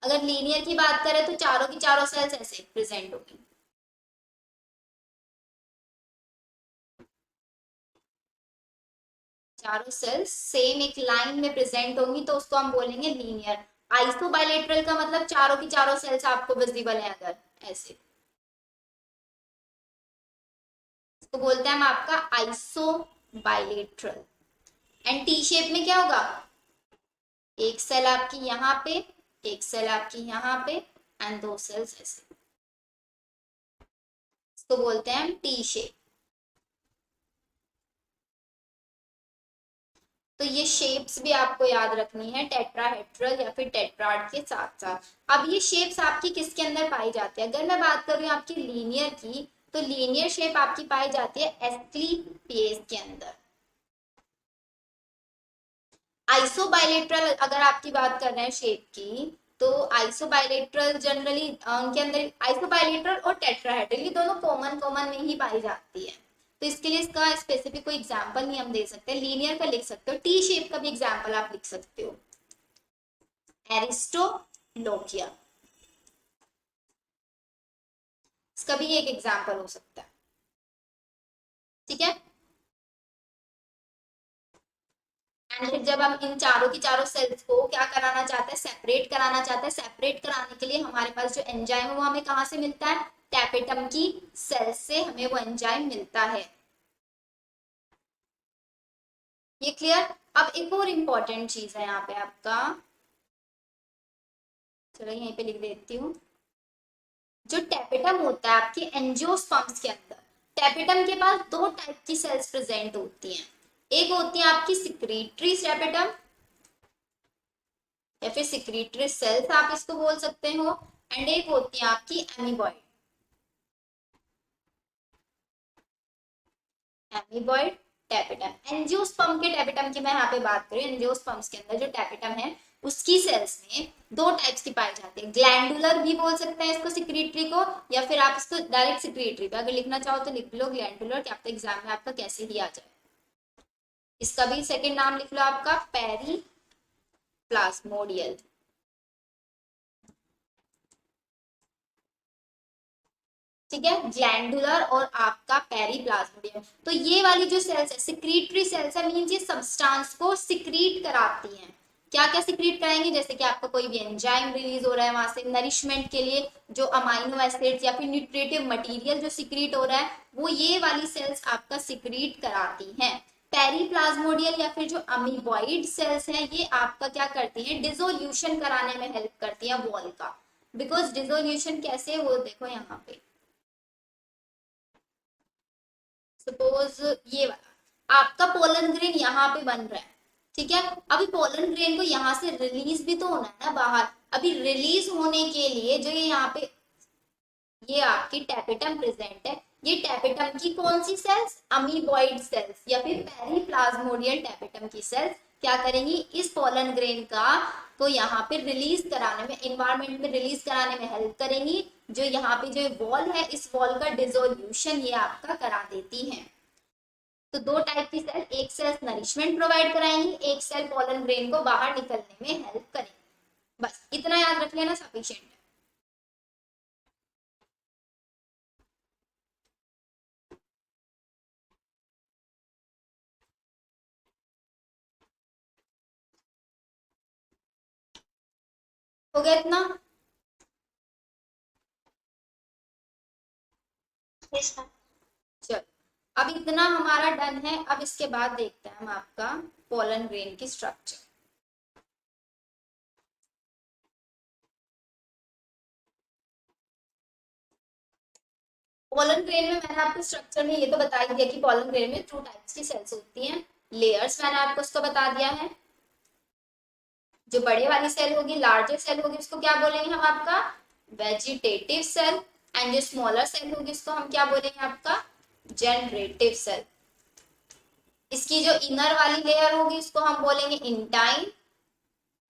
अगर लीनियर की बात करें तो चारों की चारों सेल्स ऐसे प्रेजेंट होगी, चारों सेल्स सेम एक लाइन में प्रेजेंट होंगी तो उसको हम बोलेंगे लीनियर। आइसोबाइलेटरल का मतलब चारों की चारों सेल्स आपको विजिबल है अगर ऐसे, इसको बोलते हैं हम आपका आइसोबाइलेटरल। एंड टी शेप में क्या होगा, एक सेल आपकी यहाँ पे, एक सेल आपकी यहाँ पे एंड दो सेल्स ऐसे, इसको बोलते हैं हम टी शेप। तो ये शेप्स भी आपको याद रखनी है टेट्राहेड्रल या फिर टेट्राड के साथ साथ। अब ये शेप्स आपकी किसके अंदर पाई जाती है, अगर मैं बात करूँ आपकी लीनियर की, तो लीनियर शेप आपकी पाई जाती है एस्क्लीपियस के अंदर। आइसोबाइलेटरल अगर आपकी बात कर रहे हैं शेप की, तो आइसोबाइलेटरल जनरली उनके अंदर आइसोबाइलेटरल और टेट्राहेड्रल ये दोनों कॉमन कॉमन में ही पाई जाती है। तो इसके लिए इसका स्पेसिफिक कोई एग्जांपल नहीं हम दे सकते, लीनियर का लिख सकते हो, टी शेप का भी एग्जांपल आप लिख सकते हो, एरिस्टोलोकिया, इसका भी एक एग्जांपल हो सकता है। ठीक है, एंड फिर जब हम इन चारों की चारों सेल्स को क्या कराना चाहते हैं, सेपरेट कराना चाहते हैं, सेपरेट कराने के लिए हमारे पास जो एंजाइम है वो हमें कहाँ से मिलता है, टैपेटम की सेल से हमें वो एंजाइम मिलता है। ये क्लियर। अब एक और इम्पोर्टेंट चीज है यहाँ पे आपका, चलो यहीं पे लिख देती हूँ, जो टैपेटम होता है आपके एंजियोस्पर्म्स के अंदर, टैपेटम के पास दो टाइप की सेल्स प्रेजेंट होती हैं, एक होती है आपकी सिक्रीटरी टैपेटम या फिर सिक्रीटरी सेल्स आप इसको बोल सकते हो, एंड एक होती है आपकी एमीबॉइड, एमीबॉइड टैपेटम। एंजियोस्पर्म के टैपेटम की मैं यहाँ पे बात करूँ, एंजियोस्पर्म्स के अंदर जो टैपेटम है उसकी सेल्स में दो टाइप्स की पाई जाती है, ग्लैंडुलर भी बोल सकते हैं इसको सिक्रीटरी को, या फिर आप इसको डायरेक्ट सिक्रीटरी पे अगर लिखना चाहो तो लिख लो ग्लैंडुलर, क्या आपका एग्जाम में आपका कैसे ही आ जाए। इसका भी सेकेंड नाम लिख लो आपका पेरी प्लाज्मोडियल। ठीक है, ग्लैंडुलर और आपका पेरीप्लाज्मोडियम। तो ये वाली जो सेल्स है सिक्रीटरी सेल्स है, मींस ये सब्सटेंस को सिक्रीट कराती हैं। क्या क्या सिक्रीट कराएंगे, जैसे कि आपका कोई भी एंजाइम रिलीज हो रहा है वहां से नरिशमेंट के लिए, जो अमाइनो एसिड्स या फिर न्यूट्रिटिव मटेरियल जो सिक्रीट हो रहा है वो ये वाली सेल्स आपका सिक्रीट कराती हैं। पेरीप्लाज्मोडियल या फिर जो अमीबॉइड सेल्स हैं ये आपका क्या करती हैं, डिसोल्यूशन कराने में हेल्प करती है वॉल का। बिकॉज डिसोल्यूशन कैसे, वो देखो यहाँ पे, सपोज ये वाला आपका पोलन ग्रेन यहाँ पे बन रहा है, ठीक है, अभी पोलन ग्रेन को यहाँ से रिलीज भी तो होना है ना बाहर, अभी रिलीज होने के लिए जो ये यहाँ पे ये आपकी टैपेटम प्रेजेंट है, ये टैपेटम की कौन सी सेल्स, अमीबॉइड सेल्स या फिर पेरीप्लाज्मोडियल टैपेटम की सेल्स क्या करेंगी, इस पोलन ग्रेन का को यहाँ पे रिलीज कराने में, इन्वायरमेंट में रिलीज कराने में हेल्प करेंगी। जो यहाँ पे जो वॉल है इस वॉल का डिसोल्यूशन ये आपका करा देती है। तो दो टाइप की सेल, एक सेल नरिशमेंट प्रोवाइड कराएंगी, एक सेल पोलन ग्रेन को बाहर निकलने में हेल्प करेंगी। बस इतना याद रख लेना सफिशिएंट है। हो गया इतना। चलो अब इतना हमारा डन है, अब इसके बाद देखते हैं हम आपका पोलन ग्रेन की स्ट्रक्चर। पोलन ग्रेन में मैंने आपको स्ट्रक्चर में ये तो बता ही दिया कि पोलन ग्रेन में 2 टाइप्स की सेल्स होती हैं। लेयर्स मैंने आपको उसको बता दिया है। जो बड़े वाली सेल होगी, लार्जर सेल होगी, उसको क्या बोलेंगे हम आपका वेजिटेटिव सेल। एंड जो स्मॉलर सेल होगी उसको हम क्या बोलेंगे आपका जनरेटिव सेल। इसकी जो इनर वाली लेयर होगी उसको हम बोलेंगे इंटाइन,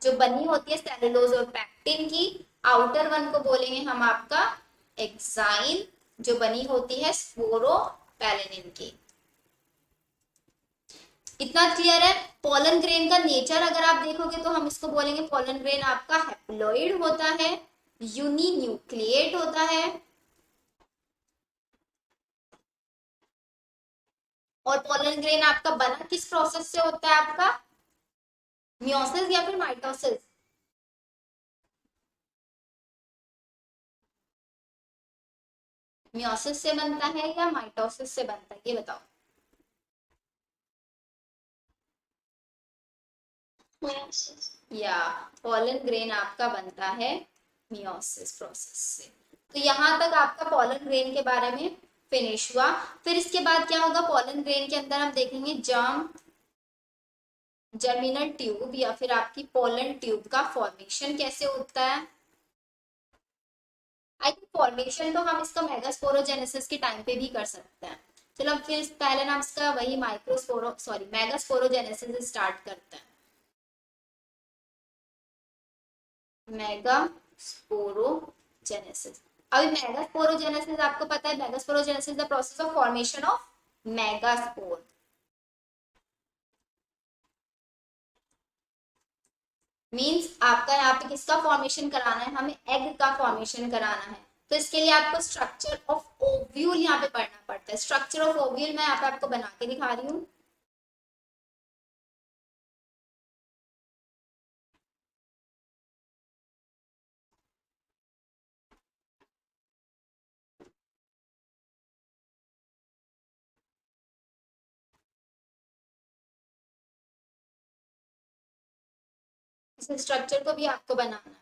जो बनी होती है सेलुलोज और पैक्टिन की। आउटर वन को बोलेंगे हम आपका एक्साइन, जो बनी होती है स्पोरोपेलिनिन की। इतना क्लियर है। पोलन ग्रेन का नेचर अगर आप देखोगे तो हम इसको बोलेंगे पोलन ग्रेन आपका हैप्लॉइड होता है, यूनिन्यूक्लिएट होता है। और पोलन ग्रेन आपका बना किस प्रोसेस से होता है आपका, मियोसिस या फिर माइटोसिस? मियोसिस से बनता है या माइटोसिस से बनता है, ये बताओ। या पोलन ग्रेन आपका बनता है मियोसिस प्रोसेस से। तो यहाँ तक आपका पोलन ग्रेन के बारे में फिनिश हुआ। फिर इसके बाद क्या होगा, पोलन ग्रेन के अंदर हम देखेंगे जर्मिनल ट्यूब या फिर आपकी पोलन ट्यूब का फॉर्मेशन कैसे होता है। आई थिंक फॉर्मेशन तो हम इसका मेगास्पोरोजेनेसिस के टाइम पे भी कर सकते हैं। चलो अब फिर पहले नाम इसका वही मेगास्पोरोजेनेसिस स्टार्ट करते हैं। मेगास्पोरोजेनेसिस। अभी मेगास्पोरोजेनेसिस आपको पता है, megasporogenesis the process of formation of megaspore. Means आपका यहाँ पे किसका फॉर्मेशन कराना है, हमें एग का फॉर्मेशन कराना है। तो इसके लिए आपको स्ट्रक्चर ऑफ ओव्यूल यहाँ पे पढ़ना पड़ता है। स्ट्रक्चर ऑफ ओव्यूल मैं यहाँ पे आपको बना के दिखा रही हूँ। इस स्ट्रक्चर को भी आपको बनाना है।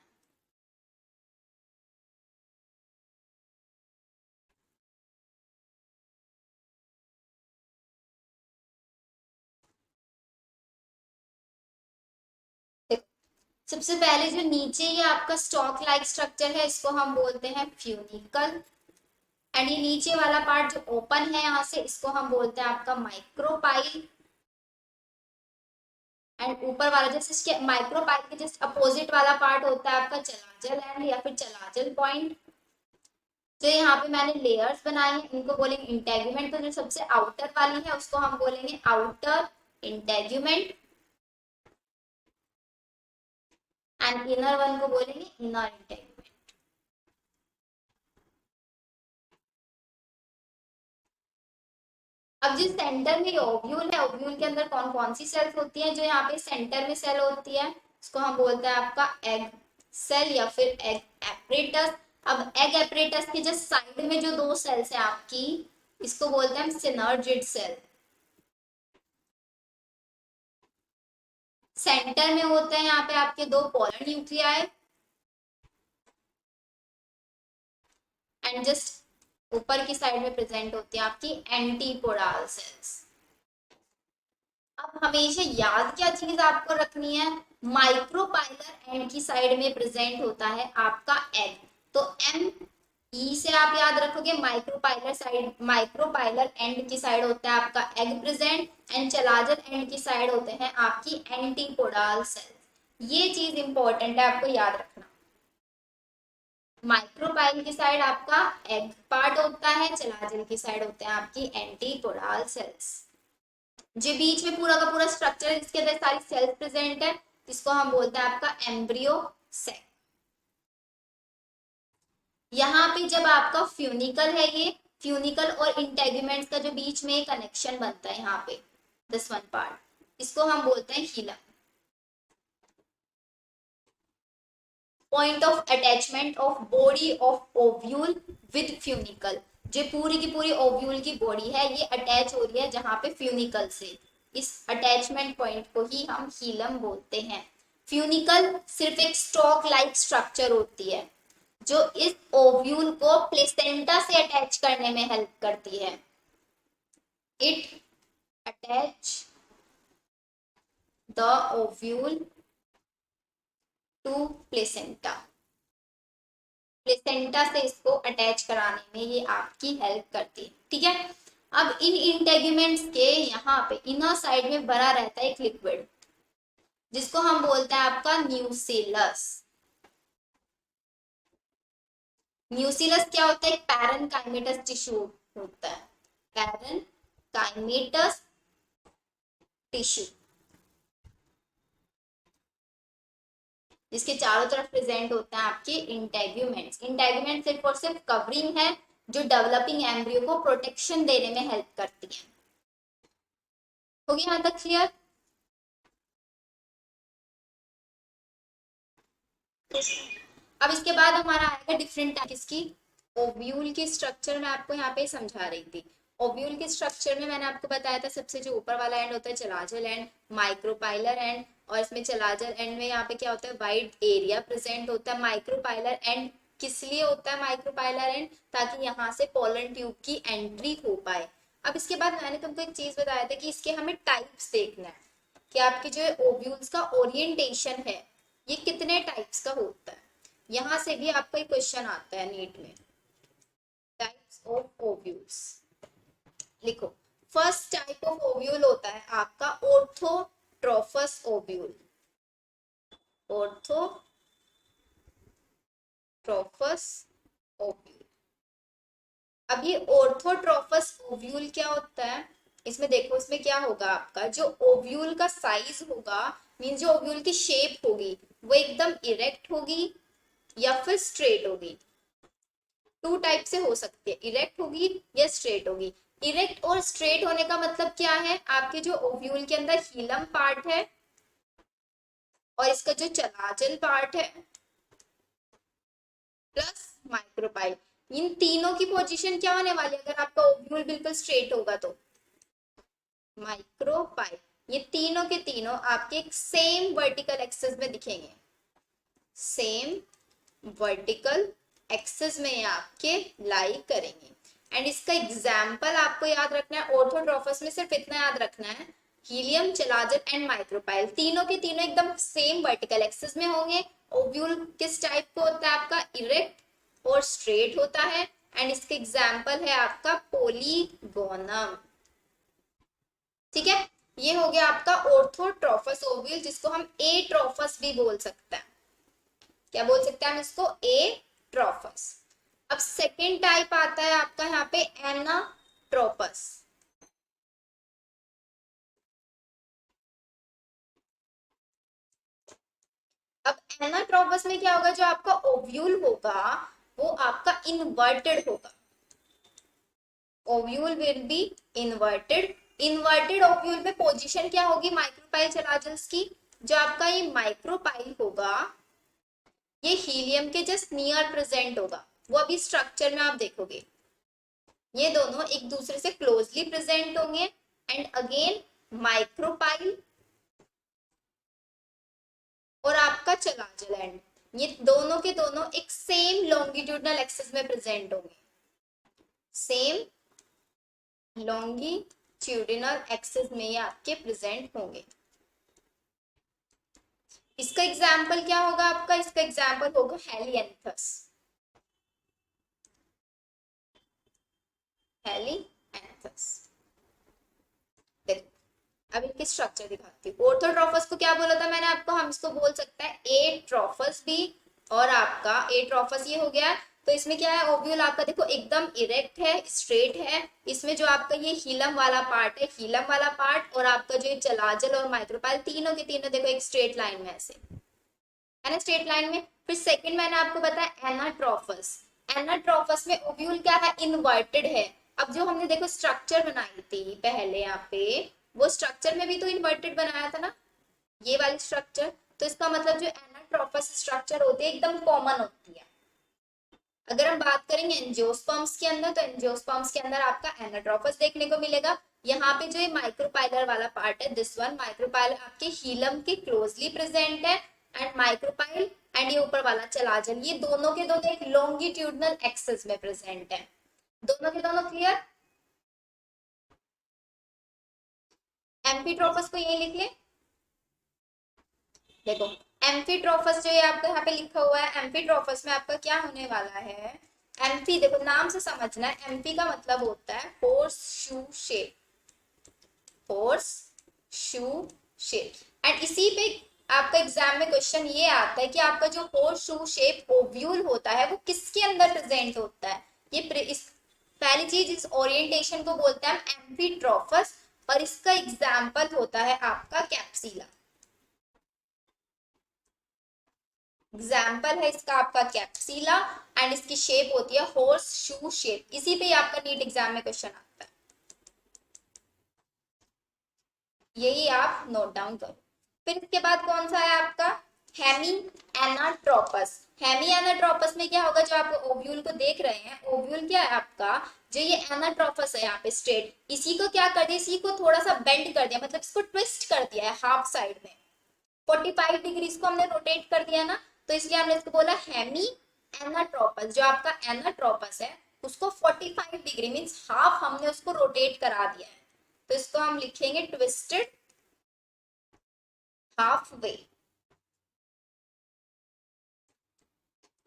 सबसे पहले जो नीचे ये आपका स्टॉक लाइक स्ट्रक्चर है इसको हम बोलते हैं फ्यूनिकल। एंड ये नीचे वाला पार्ट जो ओपन है यहाँ से, इसको हम बोलते हैं आपका माइक्रोपाइल। एंड ऊपर वाला जैसे इसके माइक्रोपाइल के जस्ट अपोजिट वाला पार्ट होता है आपका चलाजल एंड या फिर चलाजल पॉइंट। जो यहाँ पे मैंने लेयर्स बनाए हैं इनको बोलेंगे इंटेगुमेंट। तो जो सबसे आउटर वाली है उसको हम बोलेंगे outer integument and inner one को बोलेंगे इनर इंटेगुमेंट। अब जिस सेंटर में ओव्यूल है, ओव्यूल के अंदर कौन कौन सी सेल्स होती हैं, जो यहाँ पे सेंटर में सेल होती है उसको हम बोलते हैं आपका एग सेल या फिर एग एपरेटस। अब एग एपरेटस के जस्ट साइड में जो 2 सेल्स है आपकी, इसको बोलते हैं सिनर्जिड सेल। सेंटर में होते हैं यहाँ पे आपके 2 पोलर न्यूक्लियाई एंड जस्ट ऊपर की साइड में प्रेजेंट होती है आपकी एंटीपोडाल सेल्स। अब हमेशा याद क्या चीज आपको रखनी है, माइक्रोपाइलर एंड की साइड में प्रेजेंट होता है आपका एग। तो एम ई से आप याद रखोगे माइक्रोपाइलर साइड, माइक्रोपाइलर एंड की साइड होता है आपका egg present and chalazal end की साइड होते हैं आपकी एंटीपोडाल सेल। ये चीज इंपॉर्टेंट है, आपको याद रखना। माइक्रोपाइल की साइड आपका एग पार्ट होता है, चलाजल की साइड होते हैं आपकी एंटीपोडाल सेल्स। जो बीच में पूरा का पूरा स्ट्रक्चर है जिसके अंदर सारी सेल्स प्रेजेंट है, इसको हम बोलते हैं आपका एम्ब्रियो सेल। यहाँ पे जब आपका फ्यूनिकल है, ये फ्यूनिकल और इंटेगुमेंट्स का जो बीच में कनेक्शन बनता है यहाँ पे दिस वन पार्ट, इसको हम बोलते हैं hilum. Point of attachment of body of ovule with funicle. जो पूरी की पूरी ओव्यूल की बॉडी है ये अटैच हो रही है जहां पे फ्यूनिकल से, इस अटैचमेंट पॉइंट को ही हम हीलम बोलते हैं। फ्यूनिकल सिर्फ एक स्टॉक लाइक स्ट्रक्चर होती है जो इस ओव्यूल को प्लेसेंटा से अटैच करने में हेल्प करती है। It attach the ovule to placenta. Placenta से इसको अटैच कराने में ये आपकी हेल्प करती है, ठीक है। अब इन इंटेग्यूमेंट्स के यहाँ पे इनर साइड में भरा रहता है एक लिक्विड, जिसको हम बोलते हैं आपका न्यूसिलस। न्यूसिलस क्या होता है? एक पैरेनकाइमेटस टिश्यू होता है, पैरेनकाइमेटस टिश्यू, जिसके चारों तरफ प्रेजेंट होते हैं आपके इंटेग्यूमेंट्स। इंटेग्यूमेंट सिर्फ और सिर्फ कवरिंग है जो डेवलपिंग एम्ब्रियो को प्रोटेक्शन देने में हेल्प करती है। हो गया यहाँ तक क्लियर? अब इसके बाद हमारा आएगा डिफरेंट टाइप की ओव्यूल की स्ट्रक्चर। मैं आपको यहाँ पे समझा रही थी। ओव्यूल के स्ट्रक्चर में मैंने आपको बताया था सबसे जो ऊपर वाला एंड होता है चलाजल एंड, माइक्रोपाइलर एंड, और इसमें चलाजल एंड में यहाँ पे क्या होता है? वाइड एरिया प्रेजेंट होता है। माइक्रोपाइलर एंड किस लिए होता है? माइक्रोपाइलर एंड ताकि यहाँ से पोलन ट्यूब की एंट्री हो पाए। अब इसके बाद मैंने तुमको एक चीज बताया था कि इसके हमें टाइप्स देखना है कि आपके जो ओव्यूल्स का ओरिएंटेशन है ये कितने टाइप्स का होता है। यहाँ से भी आपका एक क्वेश्चन आता है नीट में, टाइप्स ऑफ ओव्यूल्स। लिखो, फर्स्ट टाइप ऑफ ओव्यूल होता है आपका ऑर्थोट्रोफस ओव्यूल। ऑर्थोट्रोफस ओव्यूल। अब ये ऑर्थोट्रोफस ओव्यूल क्या होता है? इसमें देखो, इसमें क्या होगा आपका जो ओव्यूल का साइज होगा, मीन जो ओव्यूल की शेप होगी वो एकदम इरेक्ट होगी या फिर स्ट्रेट होगी। टू टाइप से हो सकती है, इरेक्ट होगी या स्ट्रेट होगी। इरेक्ट और स्ट्रेट होने का मतलब क्या है? आपके जो ओव्यूल के अंदर हीलम पार्ट है और इसका जो चलाजल पार्ट है प्लस माइक्रोपाइल, इन तीनों की पोजीशन क्या होने वाली है अगर आपका ओव्यूल बिल्कुल स्ट्रेट होगा तो? माइक्रोपाइल। ये तीनों के तीनों आपके सेम वर्टिकल एक्सिस में दिखेंगे, सेम वर्टिकल एक्सिस में आपके लाई करेंगे। एंड इसका एग्जाम्पल आपको याद रखना है, ऑर्थोट्रोफस में सिर्फ इतना याद रखना है, हीलियम, चलाजल एंड माइक्रोपाइल तीनों के तीनों एकदम सेम वर्टिकल एक्सिस में होंगे। ओव्यूल किस टाइप को होता है आपका? इरेक्ट और स्ट्रेट होता है। एंड इसके एग्जाम्पल है आपका पोलीगोनम, ठीक है। ये हो गया आपका ऑर्थोट्रोफस ओव्यूल, जिसको हम एट्रोफस भी बोल सकते हैं। क्या बोल सकते हैं हम इसको? एट्रोफस। अब सेकेंड टाइप आता है आपका यहाँ पे एनाट्रोपस। अब एनाट्रोपस में क्या होगा? जो आपका ओव्यूल होगा वो आपका इन्वर्टेड होगा। Ovule will be inverted. Inverted ovule पे पोजीशन क्या होगी माइक्रोपाइल चलाजल्स की? जो आपका ये माइक्रोपाइल होगा ये हीलियम के जस्ट नियर प्रेजेंट होगा। वो अभी स्ट्रक्चर में आप देखोगे ये दोनों एक दूसरे से क्लोजली प्रेजेंट होंगे। एंड अगेन माइक्रोपाइल और आपका चलाजल एंड, ये दोनों के दोनों एक सेम लॉन्गिट्यूडनल एक्सिस में प्रेजेंट होंगे, सेम लॉन्गिट्यूडिनल एक्सिस में ये आपके प्रेजेंट होंगे। इसका एग्जाम्पल क्या होगा आपका? इसका एग्जाम्पल होगा हेलिएंथस। हेलिएंथस। देखो अब इनके स्ट्रक्चर दिखाती हूँ। ऑर्थोट्रोफस को क्या बोला था मैंने आपको? हम इसको बोल सकते हैं एट्रोफस भी। और आपका एट्रोफस ये हो गया। तो इसमें क्या है? ओव्यूल आपका देखो एकदम इरेक्ट है, स्ट्रेट है। इसमें जो आपका ये हीलम वाला पार्ट है, हीलम वाला पार्ट और आपका जो चलाजल और माइक्रोपाइल तीनों के तीनों देखो एक स्ट्रेट लाइन में ऐसे है ना, स्ट्रेट लाइन में। फिर सेकंड मैंने आपको बताया एनाट्रोफस। एनाट्रोफस में ओव्यूल क्या है? इन्वर्टेड है। अब जो हमने देखो स्ट्रक्चर बनाई थी पहले यहाँ पे, वो स्ट्रक्चर में भी तो इन्वर्टेड बनाया था ना, ये वाली स्ट्रक्चर। तो इसका मतलब जो एनाट्रोफस स्ट्रक्चर होती है एकदम कॉमन होती है। अगर हम बात करेंगे एंजियोस्पर्म्स के अंदर, तो एंजियोस्पर्म्स के अंदर आपका एनाट्रोफस देखने को मिलेगा। यहाँ पे जो ये माइक्रोपाइलर वाला पार्ट है, दिस वन माइक्रोपाइलर आपके हीलम के क्लोजली प्रेजेंट है। एंड माइक्रोपाइल एंड ये ऊपर वाला चलाजल, ये दोनों के दोनों एक लॉन्गिट्यूडनल एक्सिस में प्रेजेंट है। दोनों के दोनों क्लियर। एम्फीट्रोफस को ये लिख ले, देखो एम्फीट्रोफस जो ये आपको यहाँ पे लिखा हुआ है, एम्फीट्रोफस में आपका क्या होने वाला है, एम्फी देखो नाम से समझना है, एम्फी का मतलब होता है horse shoe shape, horse shoe shape. And इसी पे आपका एग्जाम में क्वेश्चन ये आता है कि आपका जो हॉर्स शू शेप ओव्यूल होता है वो किसके अंदर प्रेजेंट होता है। पहली चीज इस ओरिएंटेशन को बोलते हैं एम्फीट्रोफस, और इसका एग्जाम्पल होता है आपका कैप्सिला। एग्जाम्पल है इसका आपका कैप्सिला, एंड इसकी शेप होती है हॉर्स शू शेप। इसी पे आपका नीट एग्जाम में क्वेश्चन आता है, यही आप नोट डाउन करो। फिर इसके बाद कौन सा है आपका हेमी एनाट्रोपस। हेमी एनाट्रोपस में क्या होगा, जो आप ओव्यूल को देख रहे हैं, ओव्यूल क्या है आपका, जो ये एनाट्रोपस है यहाँ पे स्ट्रेट, इसी को क्या कर दिया, इसी को थोड़ा सा बेंड कर दिया, मतलब इसको ट्विस्ट कर दिया है हाफ साइड में, 45 डिग्री इसको हमने रोटेट कर दिया ना, तो इसलिए हमने इसको बोला हेमी एनाट्रोपस। जो आपका एनाट्रोपस है उसको 45 डिग्री मींस हाफ हमने उसको रोटेट करा दिया है, तो इसको हम लिखेंगे twisted half way.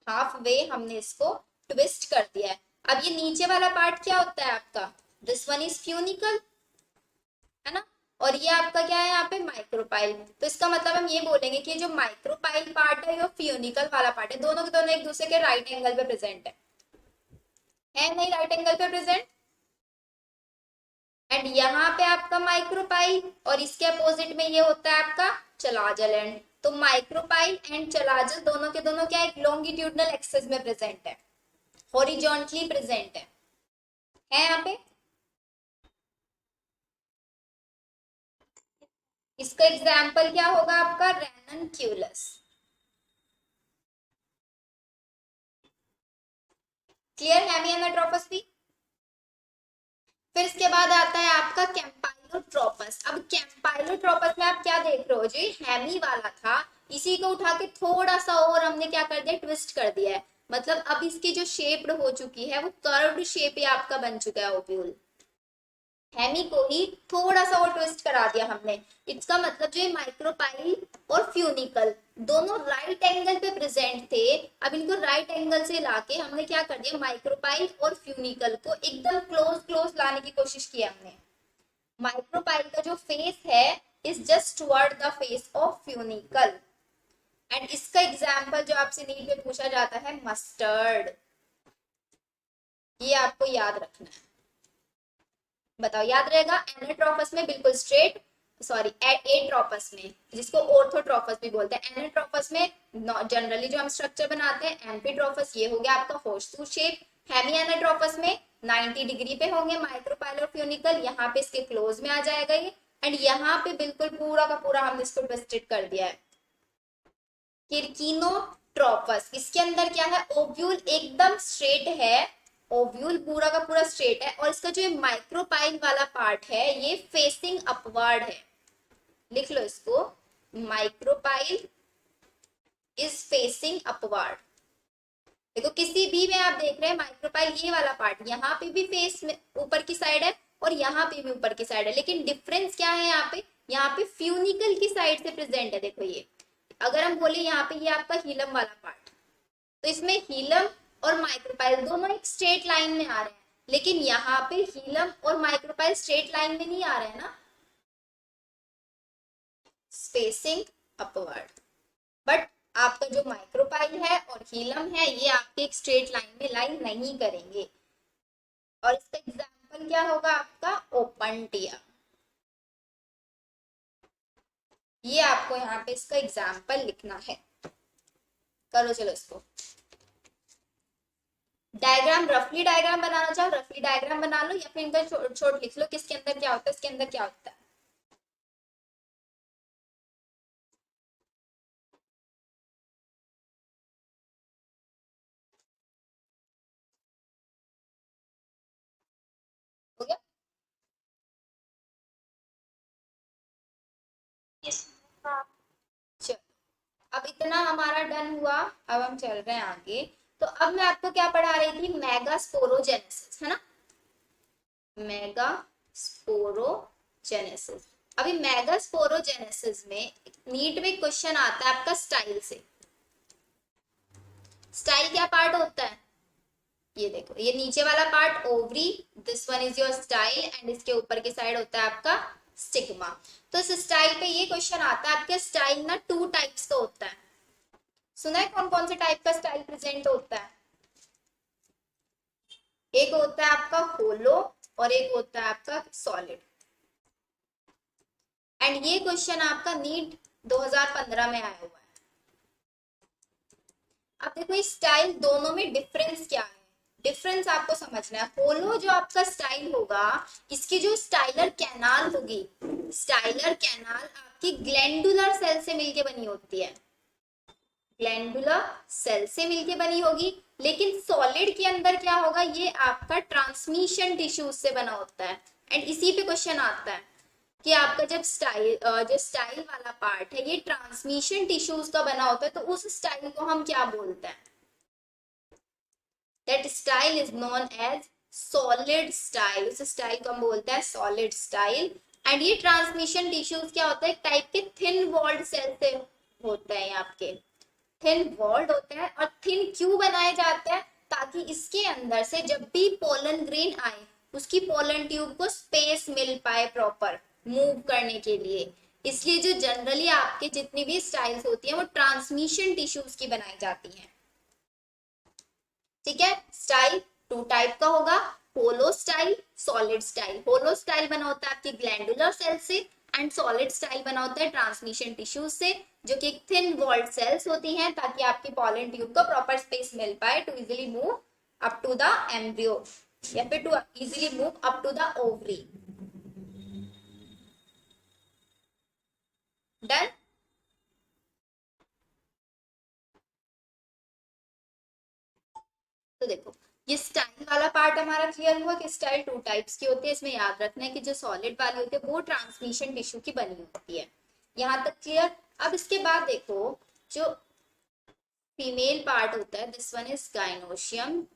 Half way हमने इसको ट्विस्ट कर दिया है। अब ये नीचे वाला पार्ट क्या होता है आपका, दिस वन इज फ्यूनिकल, है ना, और ये आपका क्या है यहाँ पे माइक्रोपाइल। तो इसका मतलब हम ये बोलेंगे कि जो माइक्रोपाइल पार्ट है ये फ्यूनिकल वाला पार्ट है, दोनों के दोनों एक दूसरे के राइट एंगल पे प्रेजेंट है नहीं, राइट एंगल पे प्रेजेंट। एंड यहाँ पे आपका माइक्रोपाइल और इसके अपोजिट में ये होता है आपका चलाजल एंड, तो माइक्रोपाइल एंड चलाजल दोनों के दोनों क्या एक लॉन्गिट्यूडनल एक्सिस में प्रेजेंट है, हॉरिजॉन्टली प्रेजेंट है यहाँ पे। इसका एग्जाम्पल क्या होगा आपका रेननक्यूलस। क्लियर, हेमी एनाट्रोपस भी। फिर इसके बाद आता है आपका कैंपाइलोट्रोपस। अब कैंपाइलोट्रोपस में आप क्या देख रहे हो, जो हेमी वाला था इसी को उठा के थोड़ा सा और हमने क्या कर दिया, ट्विस्ट कर दिया है, मतलब अब इसकी जो शेप हो चुकी है वो कर्व्ड शेप ही आपका बन चुका है ओव्यूल। हेमी को ही थोड़ा सा और ट्विस्ट करा दिया हमने। इसका मतलब जो माइक्रोपाइल और फ्यूनिकल दोनों राइट एंगल पे प्रेजेंट थे, अब इनको राइट एंगल से लाके हमने क्या कर दिया, माइक्रोपाइल और फ्यूनिकल को एकदम क्लोज क्लोज लाने की कोशिश की हमने। माइक्रोपाइल का जो फेस है is just toward the face of funicle. And इसका एग्जाम्पल जो आपसे नीट में पूछा जाता है मस्टर्ड, ये आपको याद रखना है। बताओ याद रहेगा, एनाट्रोपस में बिल्कुल स्ट्रेट, सॉरी एट्रोपस में, जिसको ऑर्थोट्रोपस भी बोलते हैं, एनाट्रोपस में जनरली जो हम स्ट्रक्चर बनाते हैं एम्फीट्रोपस, ये हो गया आपका होर्सशू शेप। हेमी एनाट्रोपस में 90 डिग्री पे होंगे माइक्रोपाइल और फ्यूनिकल, यहाँ पे इसके क्लोज में आ जाएगा ये, एंड यहाँ पे बिल्कुल पूरा का पूरा हमने इसको ट्विस्टेड कर दिया है। किरकिनोट्रोपस, इसके अंदर क्या है, ओव्यूल एकदम स्ट्रेट है, ओव्यूल पूरा का पूरा स्ट्रेट है, और इसका जो माइक्रोपाइल वाला पार्ट है ये फेसिंग अपवर्ड है। लिख लो इसको, माइक्रोपाइल इज फेसिंग अपवर्ड। देखो किसी भी में आप देख रहे हैं माइक्रोपाइल ये वाला पार्ट यहाँ पे भी फेस में ऊपर की साइड है और यहाँ पे भी ऊपर की साइड है, लेकिन डिफरेंस क्या है, यहाँ पे फ्यूनिकल की साइड से प्रेजेंट है। देखो ये अगर हम बोले यहाँ पे ये आपका हीलम वाला पार्ट, तो इसमें हीलम और माइक्रोपाइल दोनों एक स्ट्रेट लाइन में आ रहे हैं, लेकिन यहाँ पे हीलम और माइक्रोपाइल स्ट्रेट लाइन में नहीं आ रहे हैं ना, स्पेसिंग अपवर्ड। बट आपका जो माइक्रोपाइल है और हीलम है ये आपके एक स्ट्रेट लाइन में लाइन नहीं करेंगे। और इसका एग्जाम्पल क्या होगा आपका ओपनटिया, ये आपको यहाँ पे इसका एग्जाम्पल लिखना है। करो चलो इसको डायग्राम, रफली डायग्राम बनाना चाहो रफली डायग्राम बना लो, या फिर इनका छोट लिख लो किसके अंदर क्या होता है, इसके अंदर क्या होता है। हो गया, चलो अब इतना हमारा डन हुआ, अब हम चल रहे हैं आगे। तो अब मैं आपको क्या पढ़ा रही थी, मेगास्पोरोजेनेसिस, है ना, मेगास्पोरोजेनेसिस। अभी मेगास्पोरोजेनेसिस में नीट में क्वेश्चन आता है आपका स्टाइल से। स्टाइल क्या पार्ट होता है, ये देखो, ये नीचे वाला part ovary, this one is your style, and इसके ऊपर की साइड होता है आपका स्टिग्मा। तो इस स्टाइल पे ये क्वेश्चन आता है, आपके स्टाइल ना टू टाइप्स का होता है। सुना है कौन कौन से टाइप का स्टाइल प्रेजेंट होता है? एक होता है आपका होलो और एक होता है आपका सॉलिड। एंड ये क्वेश्चन आपका नीट 2015 में आया हुआ है। अब देखो इस स्टाइल दोनों में डिफरेंस क्या है, डिफरेंस आपको समझना है। होलो जो आपका स्टाइल होगा, इसकी जो स्टाइलर कैनाल होगी, स्टाइलर कैनाल आपकी ग्लैंडुलर सेल से मिलके बनी होती है, ग्लैंडुलर सेल से मिलके बनी होगी। लेकिन सॉलिड के अंदर क्या होगा, ये आपका ट्रांसमिशन टिश्यूज से बना होता है। एंड इसी पे क्वेश्चन आता है कि आपका जब स्टाइल जो स्टाइल वाला पार्ट है ये ट्रांसमिशन टिश्यूज का बना होता है, तो उस स्टाइल को हम क्या बोलते हैं, that style is known as solid style. उस स्टाइल को हम बोलते हैं सॉलिड स्टाइल। एंड ये ट्रांसमिशन टिश्यूज क्या होता है, एक टाइप के थिन वॉल्ड सेल से होते हैं, आपके थिन वॉल्ड होते हैं। और थिन क्यों बनाए जाते हैं, ताकि इसके अंदर से जब भी पोलन ग्रेन आए, उसकी पोलन ट्यूब को स्पेस मिल पाए प्रॉपर मूव करने के लिए। इसलिए जो जनरली आपके जितनी भी स्टाइल्स होती हैं वो ट्रांसमिशन टिश्यूज की बनाई जाती हैं। ठीक है, स्टाइल टू टाइप का होगा, होलो स्टाइल, सॉलिड स्टाइल। होलो स्टाइल बना होता है आपकी ग्लैंडुलर सेल से, एंड सॉलिड स्टाइल बना होता है ट्रांसमिशन टिश्यूज से, जो कि थिन वॉल्ड सेल्स होती हैं, ताकि आपकी पॉलन ट्यूब को प्रॉपर स्पेस मिल पाए to easily move up to the embryo, या फिर to easily move up to the ovary. Done. तो देखो ये स्टाइल वाला पार्ट हमारा क्लियर हुआ कि स्टाइल टू टाइप्स की होती है। इसमें याद रखना है कि जो सॉलिड वाली होती है वो ट्रांसमिशन टिश्यू की बनी होती है। यहाँ तक क्लियर। अब इसके बाद देखो जो फीमेल पार्ट होता है, this one is gynoecium.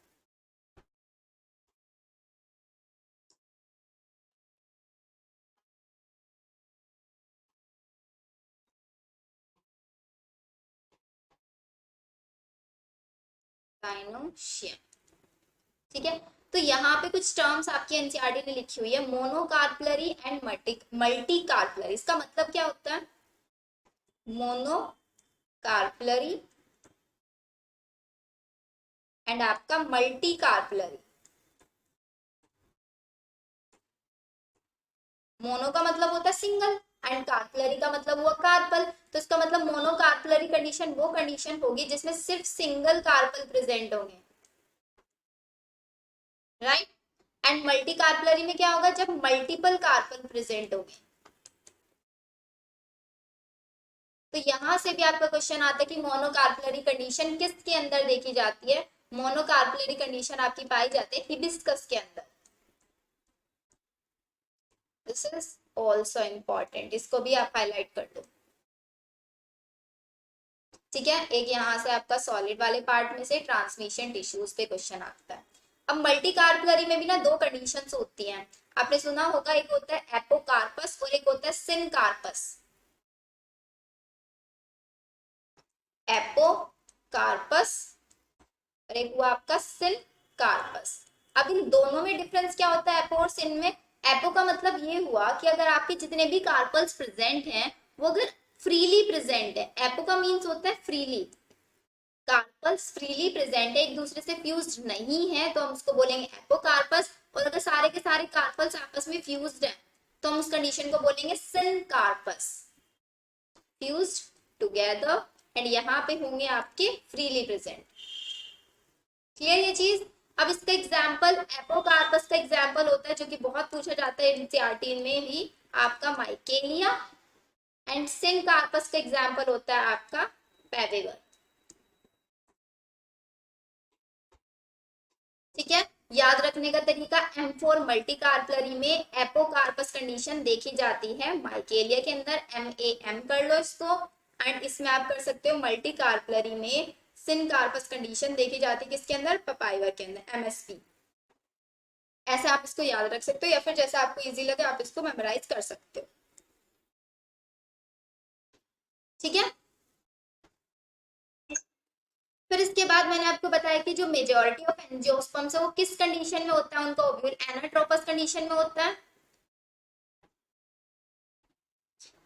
Gynoecium, ठीक है। तो यहाँ पे कुछ टर्म्स आपकी एनसीईआरटी ने लिखी हुई है, मोनोकार्पलरी एंड मल्टी कार्पलरी। इसका मतलब क्या होता है, मोनोकार्पलरी एंड आपका मल्टी कार्पलरी। मोनो का मतलब होता है सिंगल, एंड कार्पलरी का मतलब हुआ कार्पल। तो इसका मतलब मोनोकार्पलरी कंडीशन वो कंडीशन होगी जिसमें सिर्फ सिंगल कार्पल प्रेजेंट होंगे, राइट। एंड मल्टी कार्पलरी में क्या होगा, जब मल्टीपल कार्पल प्रेजेंट होंगे। तो यहां से भी आपका क्वेश्चन आता है कि मोनोकार्पलरी कंडीशन किसके अंदर देखी जाती है। मोनोकार्पलरी कंडीशन आपकी पाई जाती है हिबिस्कस के अंदर। दिस इज ऑल्सो इम्पॉर्टेंट, इसको भी आप हाईलाइट कर दो। ठीक है, एक यहाँ से आपका सॉलिड वाले पार्ट में से ट्रांसमिशन टिश्यूज पे क्वेश्चन आता है। अब मल्टी कार्पलरी में भी ना दो कंडीशंस होती हैं, आपने सुना होगा, एक होता है एपोकार्पस और एक होता है सिनकार्पस। एपोकार्पस और एक हुआ आपका सिनकार्पस। अब इन दोनों में डिफरेंस क्या होता है एपो और सिन में। एपो का मतलब ये हुआ कि अगर आपके जितने भी कार्पल्स प्रेजेंट हैं वो अगर फ्रीली प्रेजेंट है, एपो का मीन्स होता है फ्रीली, कार्पल्स फ्रीली प्रेजेंट है, एक दूसरे से फ्यूज्ड नहीं है, तो हम उसको बोलेंगे एपोकार्पस। और अगर सारे के सारे कार्पल्स आपस में फ्यूज्ड है तो हम उस कंडीशन को बोलेंगे सिनकार्पस, फ्यूज्ड टुगेदर। एंड यहाँ पे होंगे आपके फ्रीली प्रेजेंट। क्लियर ये चीज। अब इसका एग्जाम्पल, एपोकार्पस का एग्जाम्पल होता है जो कि बहुत पूछा जाता है एनसीईआरटी में भी, आपका माइकेलिया। एंड सिनकार्पस का एग्जाम्पल होता है आपका पेवेवर। ठीक है, याद रखने का तरीका, M4 मल्टी कार्पलरी में एपोकार्पस कंडीशन देखी जाती है माइकेलिया के अंदर, MAM कर लो इसको। एंड इसमें आप कर सकते हो मल्टी कार्पलरी में सिन कार्पस कंडीशन देखी जाती है किसके अंदर, पपाइवर के अंदर, एमएसपी। ऐसे आप इसको याद रख सकते हो या फिर जैसे आपको इजी लगे आप इसको मेमोराइज कर सकते हो। ठीक है। फिर इसके बाद मैंने आपको बताया कि जो मेजोरिटी ऑफ एंजियोस्पर्म्स है वो किस कंडीशन में होता है, उनका ओव्यूल एनाट्रोपस कंडीशन में होता है।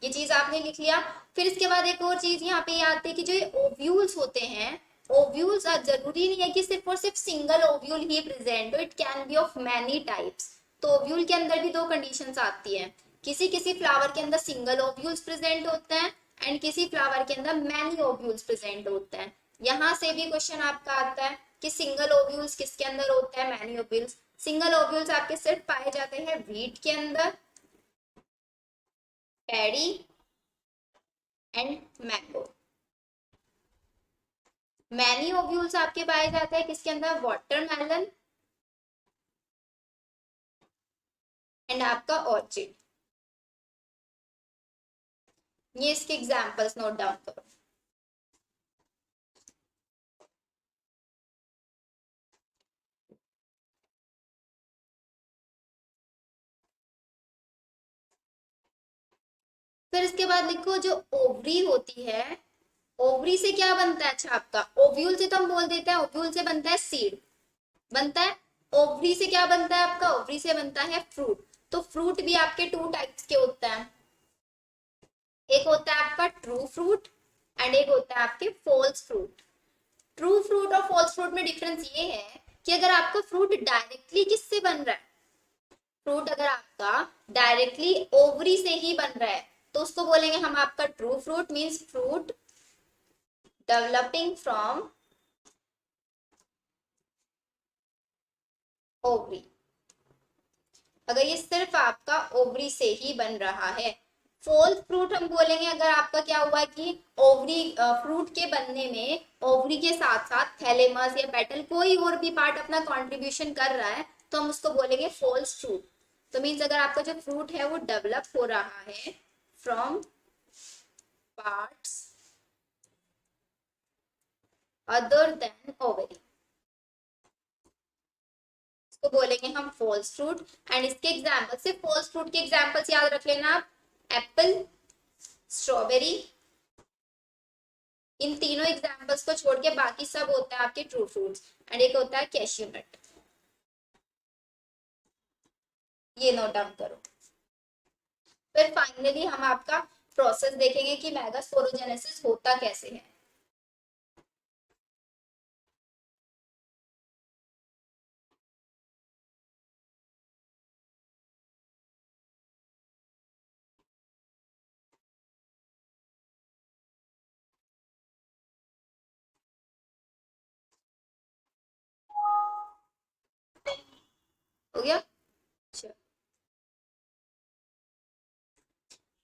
ये चीज आपने लिख लिया। फिर इसके बाद एक और चीज यहाँ पे आती है कि जो ये ओव्यूल्स होते हैं, ओव्यूल्स जरूरी नहीं है कि सिर्फ और सिर्फ सिंगल ओव्यूल ही प्रेजेंट हो, it can be of many types. तो ओव्यूल के अंदर भी दो कंडीशंस आती है, किसी किसी फ्लावर के अंदर सिंगल ओव्यूल्स प्रेजेंट होते हैं एंड किसी फ्लावर के अंदर मैनी ओव्यूल्स प्रेजेंट होते हैं। यहाँ से भी क्वेश्चन आपका आता है कि सिंगल ओव्यूल्स किसके अंदर होते हैं, मैनी ओव्यूल्स। सिंगल ओव्यूल्स आपके सिर्फ पाए जाते हैं वीट के अंदर, paddy and mango. Many ovules आपके पाए जाते हैं किसके अंदर, वाटरमेलन एंड आपका ऑर्चिड। ये इसके एग्जांपल्स नोट डाउन करो। फिर इसके बाद लिखो जो ओवरी होती है, ओवरी से क्या बनता है, अच्छा आपका ओव्यूल से तो हम बोल देते हैं ओव्यूल से बनता है सीड, बनता है। ओवरी से क्या बनता है आपका, ओवरी से बनता है फ्रूट। तो फ्रूट भी आपके टू टाइप्स के होता है, एक होता है आपका ट्रू फ्रूट एंड एक होता है आपके फॉल्स फ्रूट। ट्रू फ्रूट और फॉल्स फ्रूट में डिफरेंस ये है कि अगर आपका फ्रूट डायरेक्टली किससे बन रहा है, फ्रूट अगर आपका डायरेक्टली ओवरी से ही बन रहा है तो उसको बोलेंगे हम आपका true fruit, means fruit developing from ovary. अगर ये सिर्फ आपका ओवरी से ही बन रहा है। फॉल्स फ्रूट हम बोलेंगे अगर आपका क्या हुआ कि ओवरी फ्रूट के बनने में ओवरी के साथ साथ थैलेमस या पेटल कोई और भी पार्ट अपना कंट्रीब्यूशन कर रहा है तो हम उसको बोलेंगे फॉल्स फ्रूट। तो मीन्स अगर आपका जो फ्रूट है वो डेवलप हो रहा है from parts other than ovary, इसको बोलेंगे हम फॉल्स फ्रूट। एंड इसके एग्जांपल से फॉल्स फ्रूट के एग्जांपल्स याद रख लेना आप, एप्पल, स्ट्रॉबेरी, इन तीनों एग्जांपल्स को छोड़ के बाकी सब होता है आपके ट्रू फ्रूट्स। एंड एक होता है कैश्यू नट, ये नोट डाउन करो। फिर फाइनली हम आपका प्रोसेस देखेंगे कि मेगास्पोरोजेनेसिस होता कैसे है। हो गया, चलो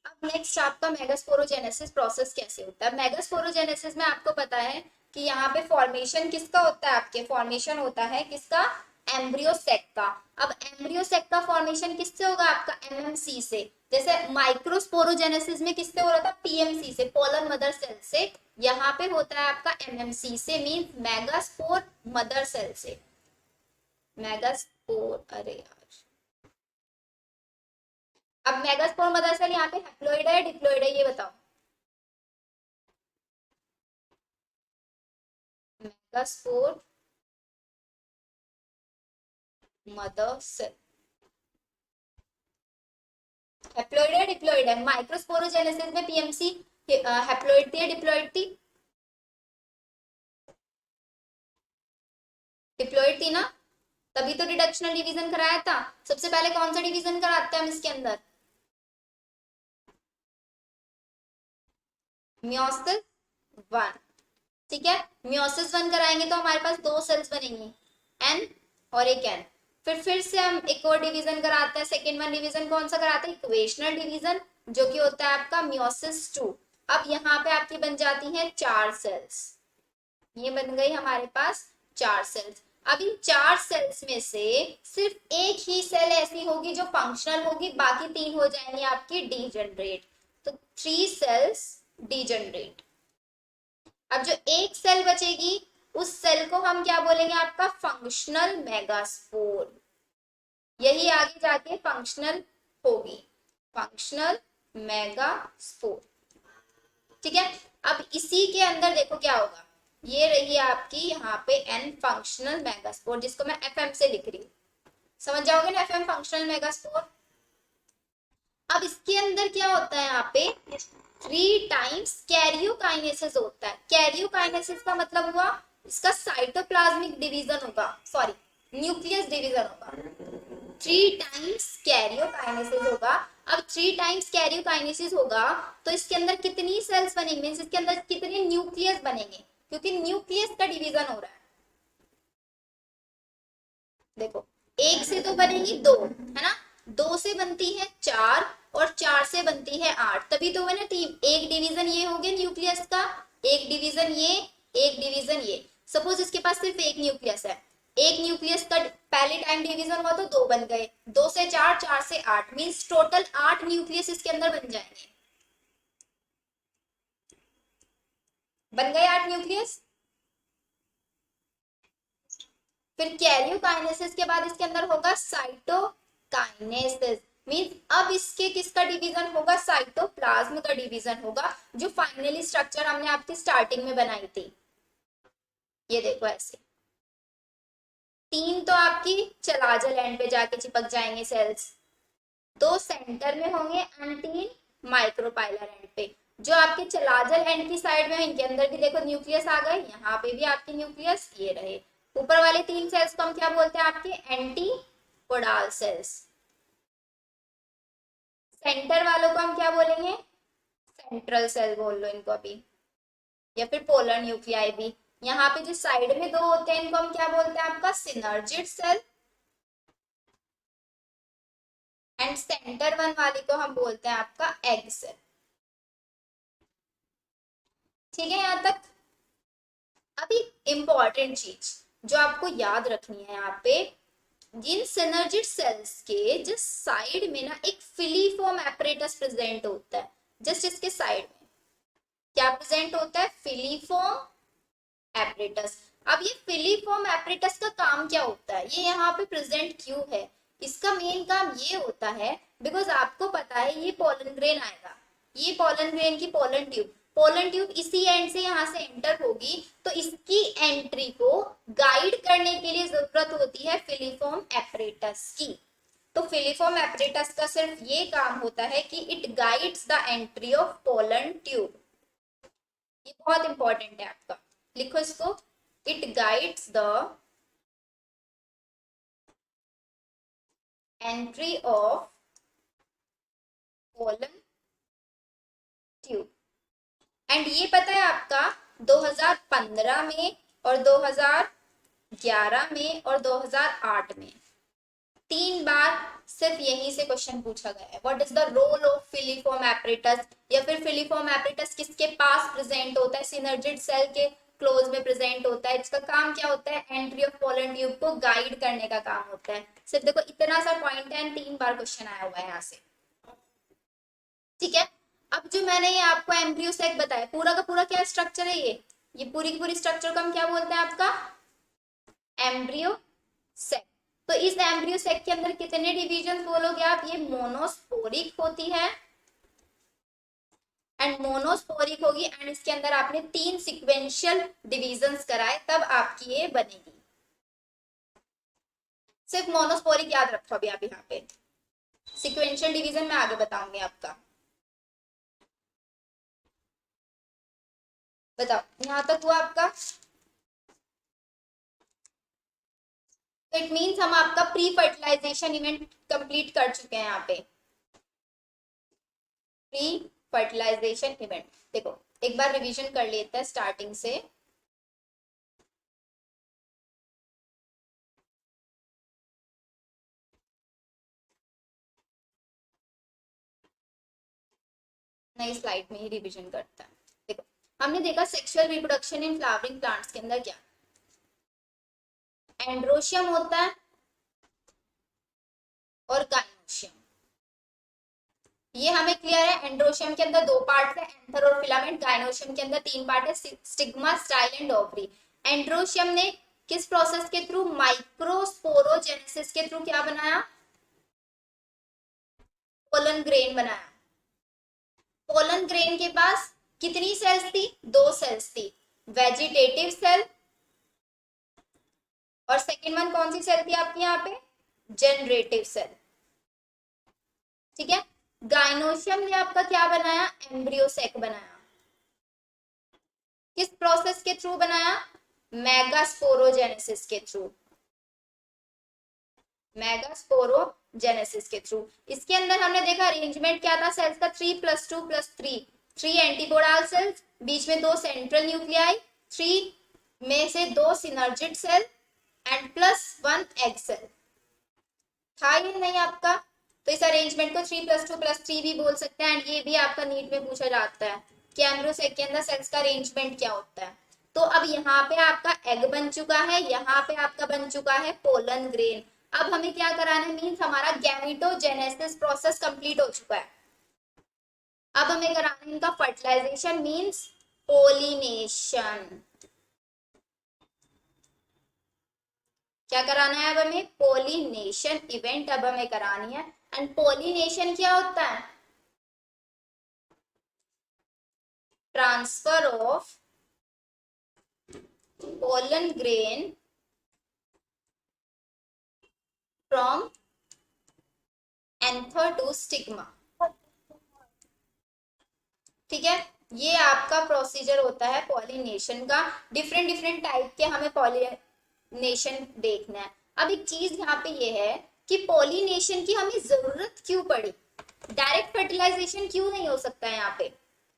अब नेक्स्ट आपका मेगास्पोरोजेनेसिस प्रोसेस कैसे होता है। मेगास्पोरोजेनेसिस में आपको पता है कि यहाँ पे फॉर्मेशन किसका होता है, आपके फॉर्मेशन होता है किसका, एम्ब्रियोसेक का। अब एम्ब्रियोसेक का फॉर्मेशन किससे होगा, आपका एमएमसी से। जैसे माइक्रोस्पोरोजेनेसिस में किससे हो रहा था, पीएमसी से, पोलर मदर सेल से। यहाँ पे होता है आपका एमएमसी से, मीन मेगास्पोर मदर सेल से। मेगास्पोर, अरे यार, अब मेगास्पोर मदर सेल यहाँ पे हैप्लोइड है डिप्लोइड है, ये बताओ। मेगास्पोर मदर सेल हैप्लोइड है डिप्लोइड है। माइक्रोस्पोरोजेनेसिस में पीएमसी हैप्लोइड थी या डिप्लोइड थी, डिप्लोइड थी ना, तभी तो डिडक्शनल डिवीजन कराया था। सबसे पहले कौन सा डिवीजन कराते हैं हम इसके अंदर, मियोसिस वन। ठीक है, मियोसिस वन कराएंगे तो हमारे पास दो सेल्स बनेंगी, एन और एक एन। फिर से हम एक और डिवीजन कराते हैं, सेकेंड वन डिवीजन कौन सा कराते हैं, इक्वेशनल डिवीजन, जो कि होता है आपका मियोसिस टू। अब यहाँ पे आपकी बन जाती है चार सेल्स, ये बन गई हमारे पास चार सेल्स। अब इन चार सेल्स में से सिर्फ एक ही सेल ऐसी होगी जो फंक्शनल होगी, बाकी तीन हो जाएंगे आपकी डीजेनरेट। तो थ्री सेल्स डिजनरेट। अब जो एक सेल बचेगी उस सेल को हम क्या बोलेंगे, आपका फंक्शनल मेगास्पोर। यही आगे जाके फंक्शनल होगी, फंक्शनल मेगास्पोर। ठीक है, अब इसी के अंदर देखो क्या होगा, ये रही आपकी यहाँ पे एन फंक्शनल मेगास्पोर, जिसको मैं एफएम से लिख रही हूँ। समझ जाओगे ना, एफएम फंक्शनल मेगास्पोर। अब इसके अंदर क्या होता है यहाँ पे, 3 टाइम्स कैरियोकाइनेसिस होता है। कैरियोकाइनेसिस का मतलब हुआ इसका साइटोप्लाज्मिक डिवीजन होगा, सॉरी न्यूक्लियस डिवीजन होगा। 3 टाइम्स कैरियोकाइनेसिस होगा। अब 3 टाइम्स कैरियोकाइनेसिस होगा तो इसके अंदर कितनी सेल्स बनेंगे, मींस इसके अंदर कितने न्यूक्लियस बनेंगे, क्योंकि न्यूक्लियस का डिवीजन हो रहा है। देखो, एक से तो बनेगी 2, है ना, 2 से बनती है 4 और 4 से बनती है 8, तभी तो है ना टीम। एक डिवीजन ये हो गया न्यूक्लियस का, एक डिवीजन ये, एक डिवीजन ये। सपोज इसके पास सिर्फ एक न्यूक्लियस है, एक न्यूक्लियस का पहले टाइम डिवीजन हुआ तो 2 बन गए, 2 से 4, 4 से 8, मींस टोटल 8 न्यूक्लियस इसके अंदर बन जाएंगे। बन गए 8 न्यूक्लियस। फिर कैरियोकाइनेसिस के बाद इसके अंदर होगा साइटोकाइनेसिस, मींस अब इसके किसका डिवीजन होगा, साइटोप्लाज्म का डिवीजन होगा, जो फाइनली स्ट्रक्चर हमने आपकी स्टार्टिंग में बनाई थी। ये देखो ऐसे 3 तो आपकी चलाजल एंड पे जाके चिपक जाएंगे सेल्स, 2 सेंटर में होंगे एंड 3 माइक्रोपाइलर एंड पे। जो आपके चलाजल एंड की साइड में, इनके अंदर भी देखो न्यूक्लियस आ गए, यहाँ पे भी आपके न्यूक्लियस ये रहे। ऊपर वाले 3 सेल्स को हम क्या बोलते हैं, आपके एंटीपोडाल सेल्स। सेंटर वालों को हम क्या बोलेंगे, सेंट्रल सेल बोल लो इनको अभी, या फिर पोलर न्यूक्लियाई भी। यहाँ पे जो साइड में 2 होते हैं इनको हम क्या बोलते हैं, आपका synergid cell. And centre one वाली को हम बोलते हैं आपका एग सेल। ठीक है यहाँ तक। अभी इंपॉर्टेंट चीज जो आपको याद रखनी है यहाँ पे, जिन सिनर्जिड सेल्स के जिस साइड में ना एक फिलीफॉर्म एपरेटस प्रेजेंट होता है, जस्ट इसके साइड में क्या प्रेजेंट होता है, फिलीफॉर्म एपरेटस। अब ये फिलीफॉर्म एपरेटस का काम क्या होता है, ये यहाँ पे प्रेजेंट क्यों है, इसका मेन काम ये होता है बिकॉज आपको पता है ये पोलन ग्रेन आएगा, ये पोलन ग्रेन की पोलन ट्यूब इसी एंड से यहाँ से एंटर होगी, तो इसकी एंट्री को गाइड करने के लिए जरूरत होती है फिलीफॉर्म एपरेटस की। तो फिलीफॉर्म एपरेटस का सिर्फ ये काम होता है कि it guides the entry of pollen tube. ये बहुत इंपॉर्टेंट है आपका, लिखो इसको, it guides the entry of pollen tube. And ये पता है आपका 2015 में और 2011 में और 2008 में 3 बार सिर्फ यहीं से क्वेश्चन पूछा गया है, what is the role of filiform apparatus, या फिर फिलीफॉर्म एपरेटस किसके पास प्रेजेंट होता है, सिनर्जिड सेल के क्लोज में प्रेजेंट होता है। इसका काम क्या होता है, एंट्री ऑफ पोलन ट्यूब को गाइड करने का काम होता है। सिर्फ देखो इतना सा पॉइंट है, 3 बार क्वेश्चन आया हुआ है यहाँ से। ठीक है, अब जो मैंने ये आपको एम्ब्रियो सेक बताया, पूरा का पूरा क्या स्ट्रक्चर है, ये पूरी की पूरी स्ट्रक्चर को हम क्या बोलते हैं, आपका एम्ब्रियो सेक। तो इस एम्ब्रियो सेक के अंदर कितने डिवीजन बोलोगे आप, ये मोनोस्पोरिक होती है एंड मोनोस्पोरिक होगी, एंड इसके अंदर आपने 3 सिक्वेंशियल डिविजन्स कराए तब आपकी ये बनेगी। सिर्फ मोनोस्पोरिक याद रखो अभी आप यहाँ पे, सिक्वेंशियल डिवीजन में आगे बताऊंगी आपका। बताओ यहाँ तक हुआ आपका। इट मीन्स हम आपका प्री फर्टिलाइजेशन इवेंट कंप्लीट कर चुके हैं यहाँ पे, प्री फर्टिलाइजेशन इवेंट। देखो एक बार रिवीजन कर लेते हैं स्टार्टिंग से। नई स्लाइड में ही रिवीजन करता है। देखो हमने देखा sexual reproduction in flowering plants के अंदर क्या, एंड्रोशियम होता है और गाइनोशियम। ये हमें क्लियर है। एंड्रोशियम के अंदर 2 पार्ट है, एंथर और फिलामेंट। गायनोशियम के अंदर 3 पार्ट है, stigma, style and ovary. Androecium ने किस प्रोसेस के थ्रू, माइक्रोस्पोरोजेनेसिस के थ्रू क्या बनाया, पोलन ग्रेन बनाया। पोलन ग्रेन के पास कितनी सेल्स थी, 2 सेल्स थी, वेजिटेटिव सेल और सेकेंड वन कौन सी सेल थी आपकी यहाँ पे, जनरेटिव सेल। ठीक है। गाइनोशियम ने आपका क्या बनाया, एम्ब्रियो सेक बनाया। किस प्रोसेस के थ्रू बनाया, मेगास्पोरोजेनेसिस के थ्रू, मेगास्पोरोजेनेसिस के थ्रू। इसके अंदर हमने देखा अरेंजमेंट क्या था सेल्स का, 3+2+3, 3 एंटीपोडाल सेल्स, बीच में 2 सेंट्रल न्यूक्लियाई, 3 में से 2 synergid cell and +1 egg cell. था ये नहीं आपका, तो इस अरेंजमेंट को 3+2+3 भी बोल सकते हैं। एंड ये भी आपका नीट में पूछा जाता है कि एम्ब्रियोसेक के अंदर सेल्स का अरेंजमेंट क्या होता है। तो अब यहाँ पे आपका एग बन चुका है, यहाँ पे आपका बन चुका है पोलन ग्रेन। अब हमें क्या कराना है, मीन्स हमारा गैमेटोजेनेसिस प्रोसेस कंप्लीट हो चुका है। अब हमें कराना है इनका फर्टिलाइजेशन, मीन्स पोलिनेशन। क्या कराना है अब हमें, पोलिनेशन इवेंट अब हमें करानी है। एंड पोलिनेशन क्या होता है, transfer of pollen grain from anther to stigma. ठीक है, ये आपका प्रोसीजर होता है पॉलिनेशन का। डिफरेंट डिफरेंट टाइप के हमें पॉलिनेशन देखना है। अब एक चीज यहाँ पे ये है कि पॉलिनेशन की हमें जरूरत क्यों पड़ी, डायरेक्ट फर्टिलाइजेशन क्यों नहीं हो सकता है यहाँ पे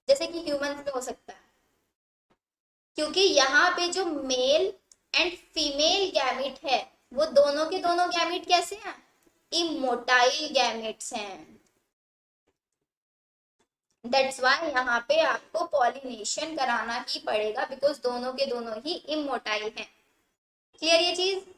जैसे कि ह्यूमंस में हो सकता है, क्योंकि यहाँ पे जो मेल एंड फीमेल गैमेट है वो दोनों के दोनों गैमेट कैसे हैं, इमोटाइल गैमेट्स हैं। दैट्स वाई यहाँ पे आपको पॉलिनेशन कराना ही पड़ेगा, बिकॉज दोनों के दोनों ही इमोटाइल हैं। क्लियर ये चीज।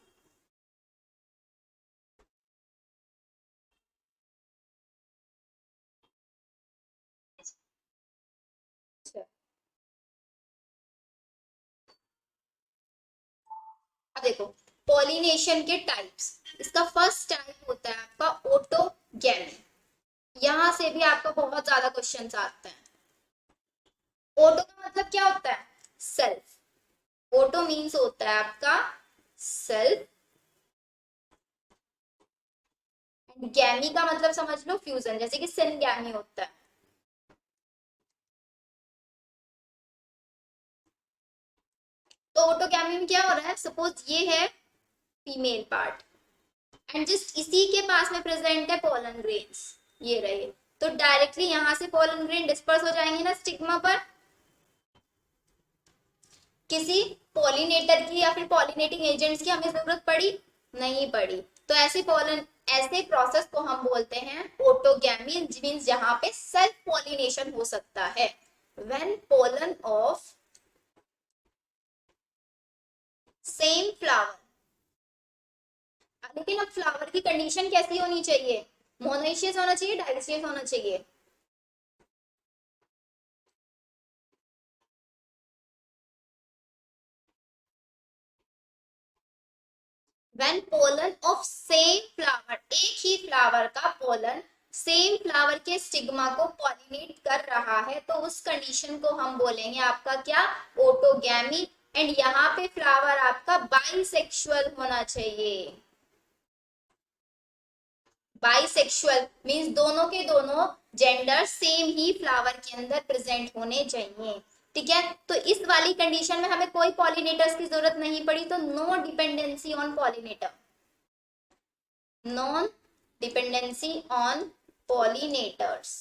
अब देखो पॉलिनेशन के टाइप्स, इसका फर्स्ट टाइप होता है आपका ऑटोगैमी। यहां से भी आपको बहुत ज्यादा क्वेश्चंस आते हैं। ऑटो का मतलब क्या होता है, सेल्फ। ऑटो मीन्स होता है आपका सेल्फ। गैमी का मतलब समझ लो फ्यूजन, जैसे कि सिनगैमी होता है। तो ऑटोगैमी में क्या हो रहा है, सपोज ये है फीमेल पार्ट एंड जस्ट इसी के पास में प्रेजेंट है पोलन ग्रेन्स, ये रहे। तो डायरेक्टली यहां से पोलन ग्रेन डिस्पर्स हो जाएंगे ना स्टिग्मा पर। किसी पॉलिनेटर की या फिर पॉलिनेटिंग एजेंट्स की हमें जरूरत पड़ी, नहीं पड़ी। तो ऐसे प्रोसेस को हम बोलते हैं ऑटोगैमी, मींस जहां पे सेल्फ पॉलिनेशन हो सकता है। When pollen of same flower, लेकिन अब फ्लावर की कंडीशन कैसी होनी चाहिए, मोनोइशियस होना चाहिए, डाइशियस होना चाहिए। When pollen of same flower, एक ही फ्लावर का पोलन सेम फ्लावर के स्टिग्मा को पॉलिनेट कर रहा है, तो उस कंडीशन को हम बोलेंगे आपका क्या, ऑटोगैमी। एंड यहाँ पे फ्लावर आपका बाइसेक्सुअल होना चाहिए। बाइसेक्सुअल मींस दोनों के दोनों जेंडर सेम ही फ्लावर के अंदर प्रेजेंट होने चाहिए। ठीक है, तो इस वाली कंडीशन में हमें कोई पॉलिनेटर्स की जरूरत नहीं पड़ी, तो no dependency on pollinator, non dependency on pollinators,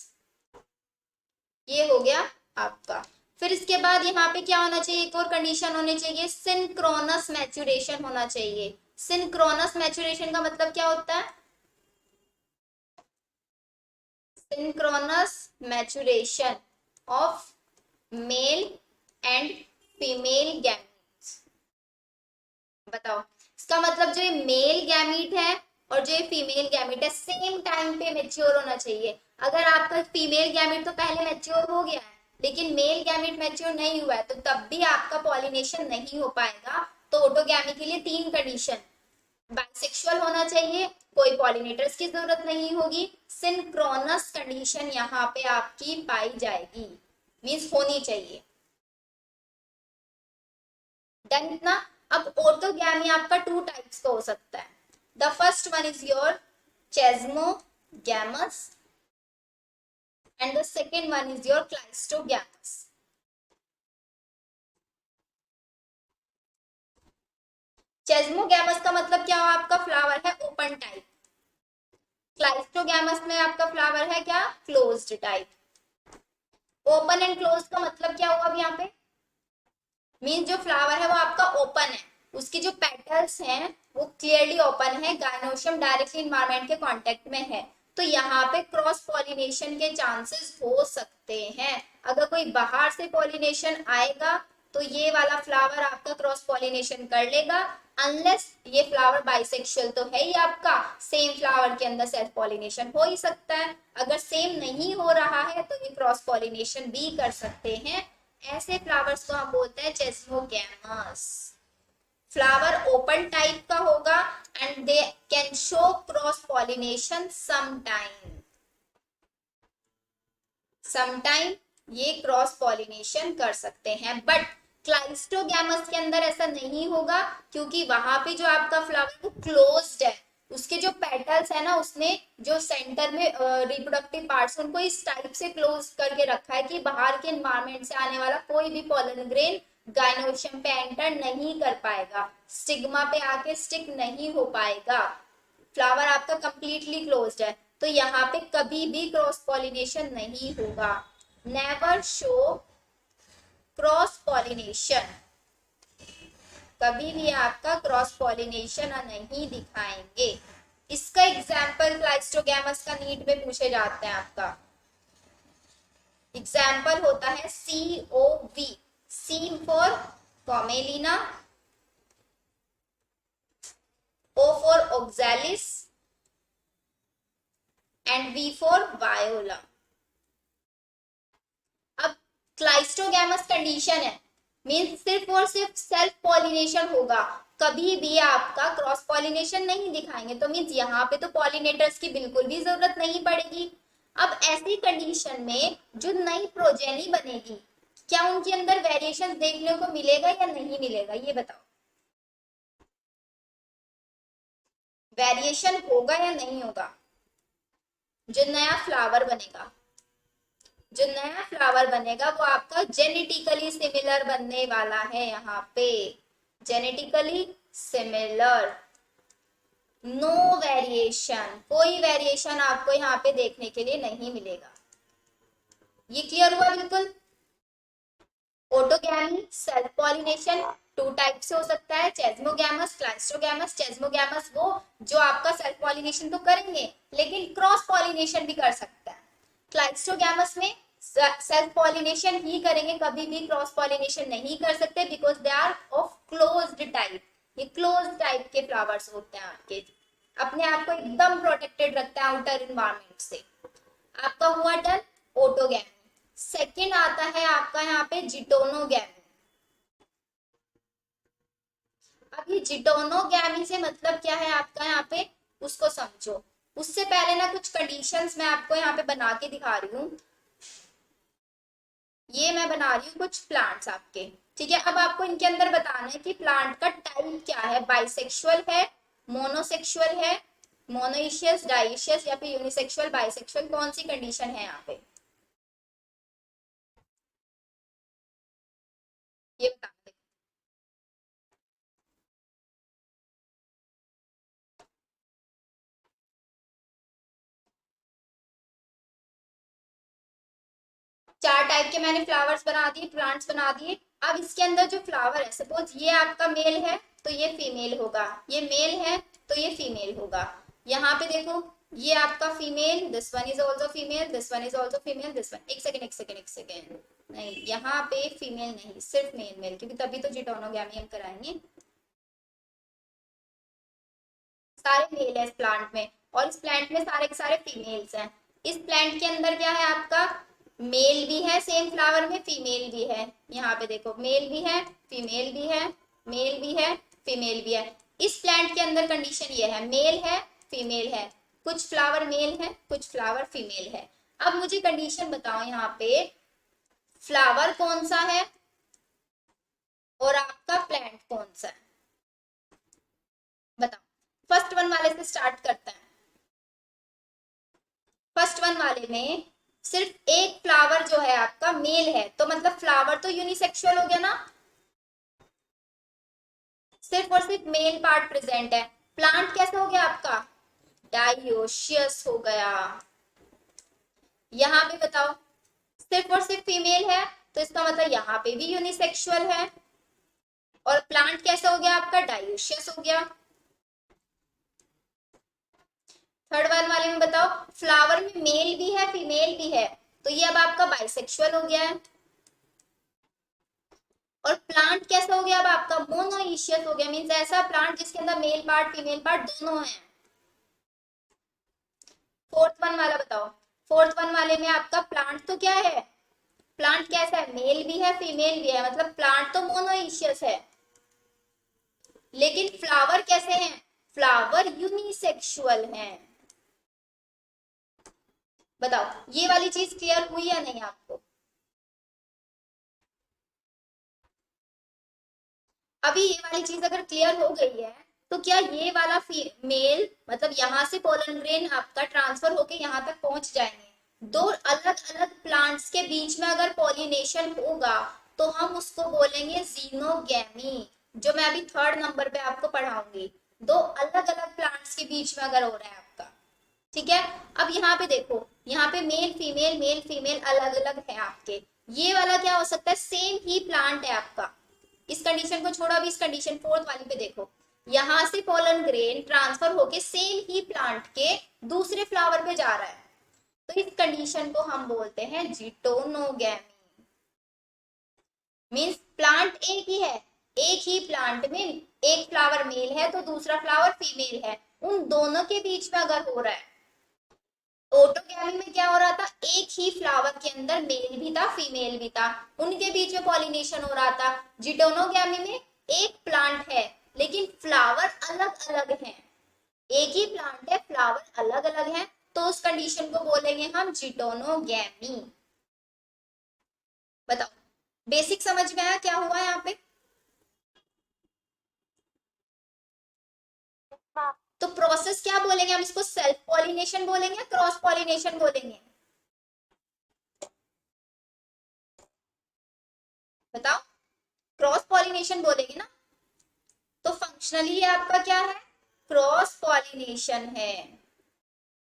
ये हो गया आपका। फिर इसके बाद यहाँ पे क्या होना चाहिए, एक और कंडीशन होनी चाहिए, सिंक्रोनस मैच्योरेशन होना चाहिए। सिंक्रोनस मैच्योरेशन का मतलब क्या होता है, synchronous maturation of male and female gametes. बताओ, इसका मतलब जो ये मेल गैमीट है और और जो ये फीमेल गैमेट है सेम टाइम पे मैच्योर होना चाहिए। अगर आपका फीमेल गैमेट तो पहले मैच्योर हो गया है लेकिन मेल गैमेट मैच्योर नहीं हुआ है तो तब भी आपका पॉलिनेशन नहीं हो पाएगा। तो ऑटोगैमी के लिए 3 कंडीशन, बाइसेक्सुअल होना चाहिए, कोई पॉलिनेटर्स की जरूरत नहीं होगी, सिंक्रोनस कंडीशन यहाँ पे आपकी पाई जाएगी, मींस होनी चाहिए। डन इतना। अब ऑर्थोगैमी आपका 2 टाइप्स का हो सकता है। The first one is your chasmogamous and the second one is your cleistogamous. Chasmogamous का मतलब क्या हुआ, आपका फ्लावर है ओपन टाइप। क्लाइस्टोगैमस में आपका फ्लावर है क्या, closed type. Open and close का मतलब क्या हुआ अब यहाँ पे, मीन्स जो फ्लावर है वो आपका ओपन है, उसकी जो पेटल्स हैं वो क्लियरली ओपन है, गायनोशियम डायरेक्टली इन्वायरमेंट के कांटेक्ट में है। तो यहाँ पे क्रॉस पॉलिनेशन के चांसेस हो सकते हैं। अगर कोई बाहर से पॉलिनेशन आएगा तो ये वाला फ्लावर आपका क्रॉस पॉलिनेशन कर लेगा, अनलेस ये फ्लावर बाइसेक्सुअल तो है ही आपका, सेम फ्लावर के अंदर सेल्फ पॉलिनेशन हो ही सकता है। अगर सेम नहीं हो रहा है तो ये क्रॉस पॉलिनेशन भी कर सकते हैं। ऐसे फ्लावर्स को हम बोलते हैं चेस्मोगैमस। फ्लावर ओपन टाइप का होगा and they can show cross pollination sometime ये क्रॉस पॉलिनेशन कर सकते हैं, बट क्लाइस्टोगैमस के अंदर ऐसा नहीं होगा क्योंकि वहां पे जो आपका फ्लावर वो क्लोज्ड है, उसके जो पेटल्स है ना उसने जो सेंटर में रिप्रोडक्टिव पार्ट्स उनको इस टाइप से क्लोज करके रखा है कि बाहर के एनवायरमेंट से आने वाला कोई भी पॉलन ग्रेन गाइनोशियम पे एंटर नहीं कर पाएगा, स्टिग्मा पे आके स्टिक नहीं हो पाएगा। फ्लावर आपका कंप्लीटली क्लोज्ड है तो यहाँ पे कभी भी क्रॉस पॉलिनेशन नहीं होगा। नेवर शो क्रॉस पॉलिनेशन, कभी भी आपका क्रॉस पॉलिनेशन नहीं दिखाएंगे। इसका एग्जाम्पल क्लाइस्टोगैमस का नीट में पूछे जाते हैं। आपका एग्जाम्पल होता है COV, C for Commelina, O for Oxalis and V for Viola. अब क्लाइस्टोगैमस कंडीशन है, मीन्स सिर्फ और सिर्फ सेल्फ पॉलिनेशन होगा, कभी भी आपका क्रॉस पॉलिनेशन नहीं दिखाएंगे। तो मीन्स यहाँ पे तो पॉलिनेटर्स की बिल्कुल भी जरूरत नहीं पड़ेगी। अब ऐसी कंडीशन में जो नई प्रोजेनी बनेगी क्या उनके अंदर वेरिएशन देखने को मिलेगा या नहीं मिलेगा, ये बताओ। वेरिएशन होगा या नहीं होगा। जो नया फ्लावर बनेगा, जो नया फ्लावर बनेगा वो आपका जेनेटिकली सिमिलर बनने वाला है। यहाँ पे जेनेटिकली सिमिलर, नो वेरिएशन, कोई वेरिएशन आपको यहाँ पे देखने के लिए नहीं मिलेगा। ये क्लियर हुआ बिल्कुल। ऑटोगैमी सेल्फ पॉलिनेशन 2 टाइप से हो सकता है, चेस्मोगैमस, क्लाइस्टोगैमस। चेस्मोगैमस वो जो आपका सेल्फ पॉलिनेशन तो करेंगे लेकिन क्रॉस पॉलिनेशन भी कर सकता है। क्लाइस्टोगैमस में सेल्फ पॉलिनेशन ही करेंगे, कभी भी क्रॉस पॉलिनेशन नहीं कर सकते because they are of closed type. ये क्लोज्ड टाइप के फ्लावर्स होते हैं आपके, अपने आप को एकदम प्रोटेक्टेड रखता है आउटर एनवायरमेंट से। आपका हुआ डन ऑटोगैमी। सेकेंड आता है आपका यहाँ पे जिटोनोगैमी। अब ये जिटोनोगैमी से मतलब क्या है आपका यहाँ पे, उसको समझो। उससे पहले ना कुछ कंडीशंस मैं आपको यहाँ पे बना के दिखा रही हूँ। ये मैं बना रही हूँ कुछ प्लांट्स आपके, ठीक है। अब आपको इनके अंदर बताना है कि प्लांट का टाइप क्या है, बाइसेक्सुअल है, मोनोसेक्सुअल है, मोनोइशियस, डाइशियस या फिर यूनिसेक्सुअल, बाइसेक्सुअल, कौन सी कंडीशन है यहाँ पे ये बताना। 4 टाइप के मैंने फ्लावर्स बना दिए, प्लांट्स बना दिए। अब इसके अंदर जो फ्लावर है, सपोज ये आपका मेल है तो ये फीमेल होगा, ये मेल है तो ये फीमेल होगा। यहाँ पे देखो ये आपका female, this one is also female, this one is also female, this one, एक सेकेंड एक सेकेंड एक सेकेंड, नहीं यहाँ पे फीमेल नहीं, सिर्फ मेल मेल, क्योंकि तभी तो जिटोनोगैमी हम कराएंगे। सारे मेल है इस प्लांट में, और इस प्लांट में सारे के सारे फीमेल्स हैं। इस प्लांट के अंदर क्या है आपका, मेल भी है सेम फ्लावर में, फीमेल भी है। यहाँ पे देखो मेल भी है, फीमेल भी है, मेल भी है, फीमेल भी है। इस प्लांट के अंदर कंडीशन ये है, मेल है, फीमेल है, कुछ फ्लावर मेल है, कुछ फ्लावर फीमेल है। अब मुझे कंडीशन बताओ, यहाँ पे फ्लावर कौन सा है और आपका प्लांट कौन सा है, बताओ। फर्स्ट वन वाले से स्टार्ट करते हैं। फर्स्ट वन वाले में सिर्फ एक फ्लावर जो है आपका मेल है, तो मतलब फ्लावर तो यूनिसेक्सुअल हो गया ना, सिर्फ और सिर्फ मेल पार्ट प्रेजेंट है। प्लांट कैसा हो गया आपका, डायोशियस हो गया। यहाँ पे बताओ सिर्फ और सिर्फ फीमेल है, तो इसका मतलब यहाँ पे भी यूनिसेक्सुअल है, और प्लांट कैसा हो गया आपका, डायोशियस हो गया। थर्ड वन वाले में बताओ फ्लावर में मेल भी है फीमेल भी है, तो ये अब आपका बाइसेक्सुअल हो गया है। और प्लांट कैसा हो गया अब आपका, मोनोइशियस हो गया, मींस ऐसा प्लांट जिसके अंदर मेल पार्ट फीमेल पार्ट दोनों हैं। फोर्थ वन वाला बताओ, फोर्थ वन वाले में आपका प्लांट तो क्या है, प्लांट कैसा है, मेल भी है फीमेल भी है, मतलब प्लांट तो मोनोइशियस है, लेकिन फ्लावर कैसे हैं, फ्लावर यूनिसेक्सुअल हैं। बताओ ये वाली चीज क्लियर हुई या नहीं आपको। अभी ये वाली चीज अगर क्लियर हो गई है, तो क्या ये वाला मेल मतलब यहाँ से पोलन ग्रेन आपका ट्रांसफर होके यहाँ तक पहुंच जाएंगे। दो अलग अलग प्लांट्स के बीच में अगर पॉलिनेशन होगा तो हम उसको बोलेंगे जीनोगैमी, जो मैं अभी थर्ड नंबर पे आपको पढ़ाऊंगी। दो अलग अलग प्लांट्स के बीच में अगर हो रहा है आपका, ठीक है। अब यहाँ पे देखो, यहाँ पे मेल फीमेल अलग अलग है आपके, ये वाला क्या हो सकता है, सेम ही प्लांट है आपका। इस कंडीशन को छोड़ो, अभी इस कंडीशन फोर्थ वाली पे देखो, यहां से पोलन ग्रेन ट्रांसफर होके सेम ही प्लांट के दूसरे फ्लावर पे जा रहा है, तो इस कंडीशन को हम बोलते हैं जिटोनोगैमी। मींस प्लांट एक ही है, एक ही प्लांट में एक फ्लावर मेल है तो दूसरा फ्लावर फीमेल है, उन दोनों के बीच में अगर हो रहा है। ऑटोगैमी में क्या हो रहा था, एक ही फ्लावर के अंदर मेल भी था फीमेल भी था, उनके बीच में पॉलिनेशन हो रहा था। जिटोनोगैमी में एक प्लांट है लेकिन फ्लावर अलग अलग हैं, एक ही प्लांट है फ्लावर अलग अलग हैं, तो उस कंडीशन को बोलेंगे हम जिटोनोगैमी। बताओ बेसिक समझ में आया क्या हुआ यहाँ पे। तो प्रोसेस क्या बोलेंगे हम इसको, सेल्फ पॉलिनेशन बोलेंगे, क्रॉस पॉलिनेशन बोलेंगे, बताओ। क्रॉस पॉलिनेशन बोलेंगे ना, तो फंक्शनली आपका क्या है, क्रॉस पॉलिनेशन है।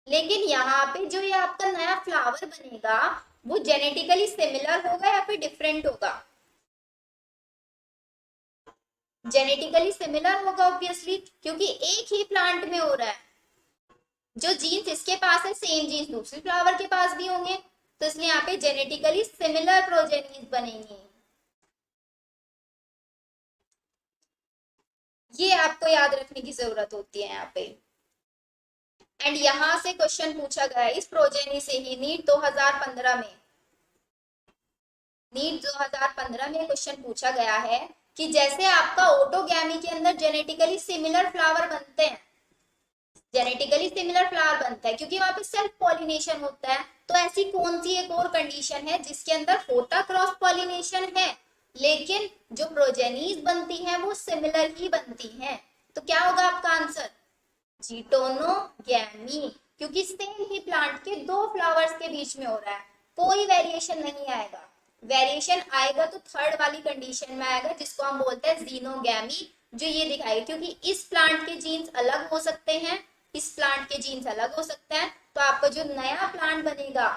लेकिन यहाँ पे जो ये आपका नया फ्लावर बनेगा वो जेनेटिकली सिमिलर होगा या फिर डिफरेंट होगा, जेनेटिकली सिमिलर होगा ऑब्वियसली, क्योंकि एक ही प्लांट में हो रहा है। जो जीन्स इसके पास है सेम जीन्स दूसरे फ्लावर के पास भी होंगे, तो इसलिए यहाँ पे जेनेटिकली सिमिलर प्रोजेनीज बनेंगी। ये आपको याद रखने की जरूरत होती है यहाँ पे। एंड यहां से क्वेश्चन पूछा गया है इस प्रोजेनी से ही, नीट 2015 में, नीट 2015 में क्वेश्चन पूछा गया है कि जैसे आपका ऑटोगैमी के अंदर जेनेटिकली सिमिलर फ्लावर बनते हैं, जेनेटिकली सिमिलर फ्लावर बनता है क्योंकि वहां पे सेल्फ पॉलिनेशन होता है, तो ऐसी कौन सी एक और कंडीशन है जिसके अंदर होता क्रॉस पॉलिनेशन है लेकिन जो प्रोजेनीज बनती हैं वो सिमिलर ही बनती हैं, तो क्या होगा आपका आंसर, जिटोनोगैमी, क्योंकि सेम ही प्लांट के दो फ्लावर्स के बीच में हो रहा है, कोई वेरिएशन नहीं आएगा। वेरिएशन आएगा तो थर्ड वाली कंडीशन में आएगा जिसको हम बोलते हैं जीनोगैमी, जो ये दिखाई, क्योंकि इस प्लांट के जीन्स अलग हो सकते हैं, इस प्लांट के जीन्स अलग हो सकते हैं, तो आपका जो नया प्लांट बनेगा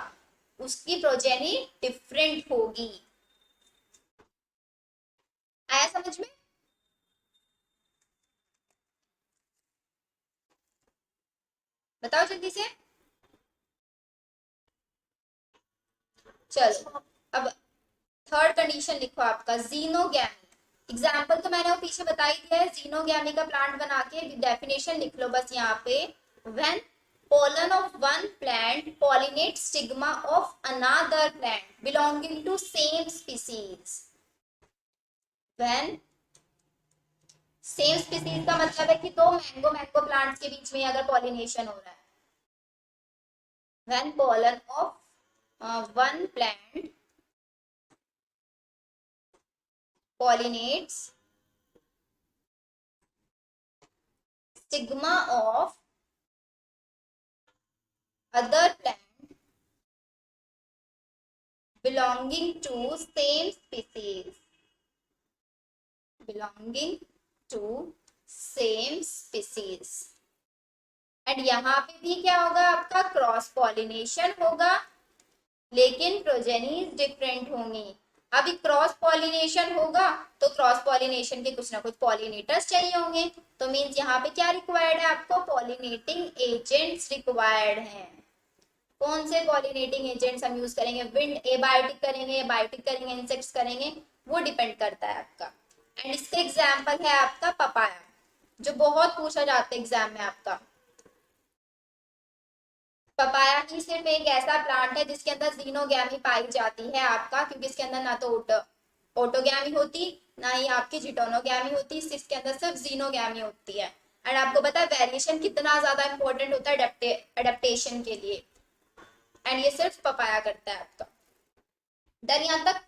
उसकी प्रोजेनी डिफरेंट होगी। आया समझ में। बताओ जल्दी से। चलो अब थर्ड कंडीशन लिखो आपका जीनोगैमी। एग्जाम्पल तो मैंने वो पीछे बता ही दिया है, जीनोगैमी का प्लांट बना के डेफिनेशन लिख लो बस यहाँ पे। When pollen of one plant pollinates stigma of another plant belonging to same species. When same species का मतलब है कि दो मैंगो प्लांट्स के बीच में अगर पॉलिनेशन हो रहा है। When pollen of one plant pollinates stigma of other plant belonging to same species, belonging to same species, and यहाँ पे भी क्या होगा आपका क्रॉस पॉलिनेशन होगा, लेकिन प्रोजेनीज डिफरेंट होंगी। अभी क्रॉस पॉलिनेशन होगा तो क्रॉस पॉलिनेशन के कुछ ना कुछ पॉलिनेटर्स चाहिए होंगे, तो मींस यहाँ पे क्या रिक्वायर्ड है आपको, पॉलिनेटिंग एजेंट्स रिक्वायर्ड हैं। कौन से पॉलिनेटिंग एजेंट्स हम यूज करेंगे, विंड एबायोटिक करेंगे, बायोटिक करेंगे, इंसेक्ट्स करेंगे, वो डिपेंड करता है आपका। एंड इसका एग्जाम्पल है आपका पपाया, जो बहुत पूछा जाता है एग्जाम में आपका। पपाया ही सिर्फ एक ऐसा प्लांट है जिसके अंदर जीनोगैमी पाई जाती है आपका, क्योंकि इसके अंदर ना तो ओटोगैमी होती, ना ही आपकी जिटोनोगैमी होती, इसके अंदर सिर्फ जीनोगैमी होती है। एंड आपको पता है वेरिएशन कितना ज्यादा इंपॉर्टेंट होता है अडेप्टेशन के लिए, एंड ये सिर्फ पपाया करता है आपका। डन यहाँ तक?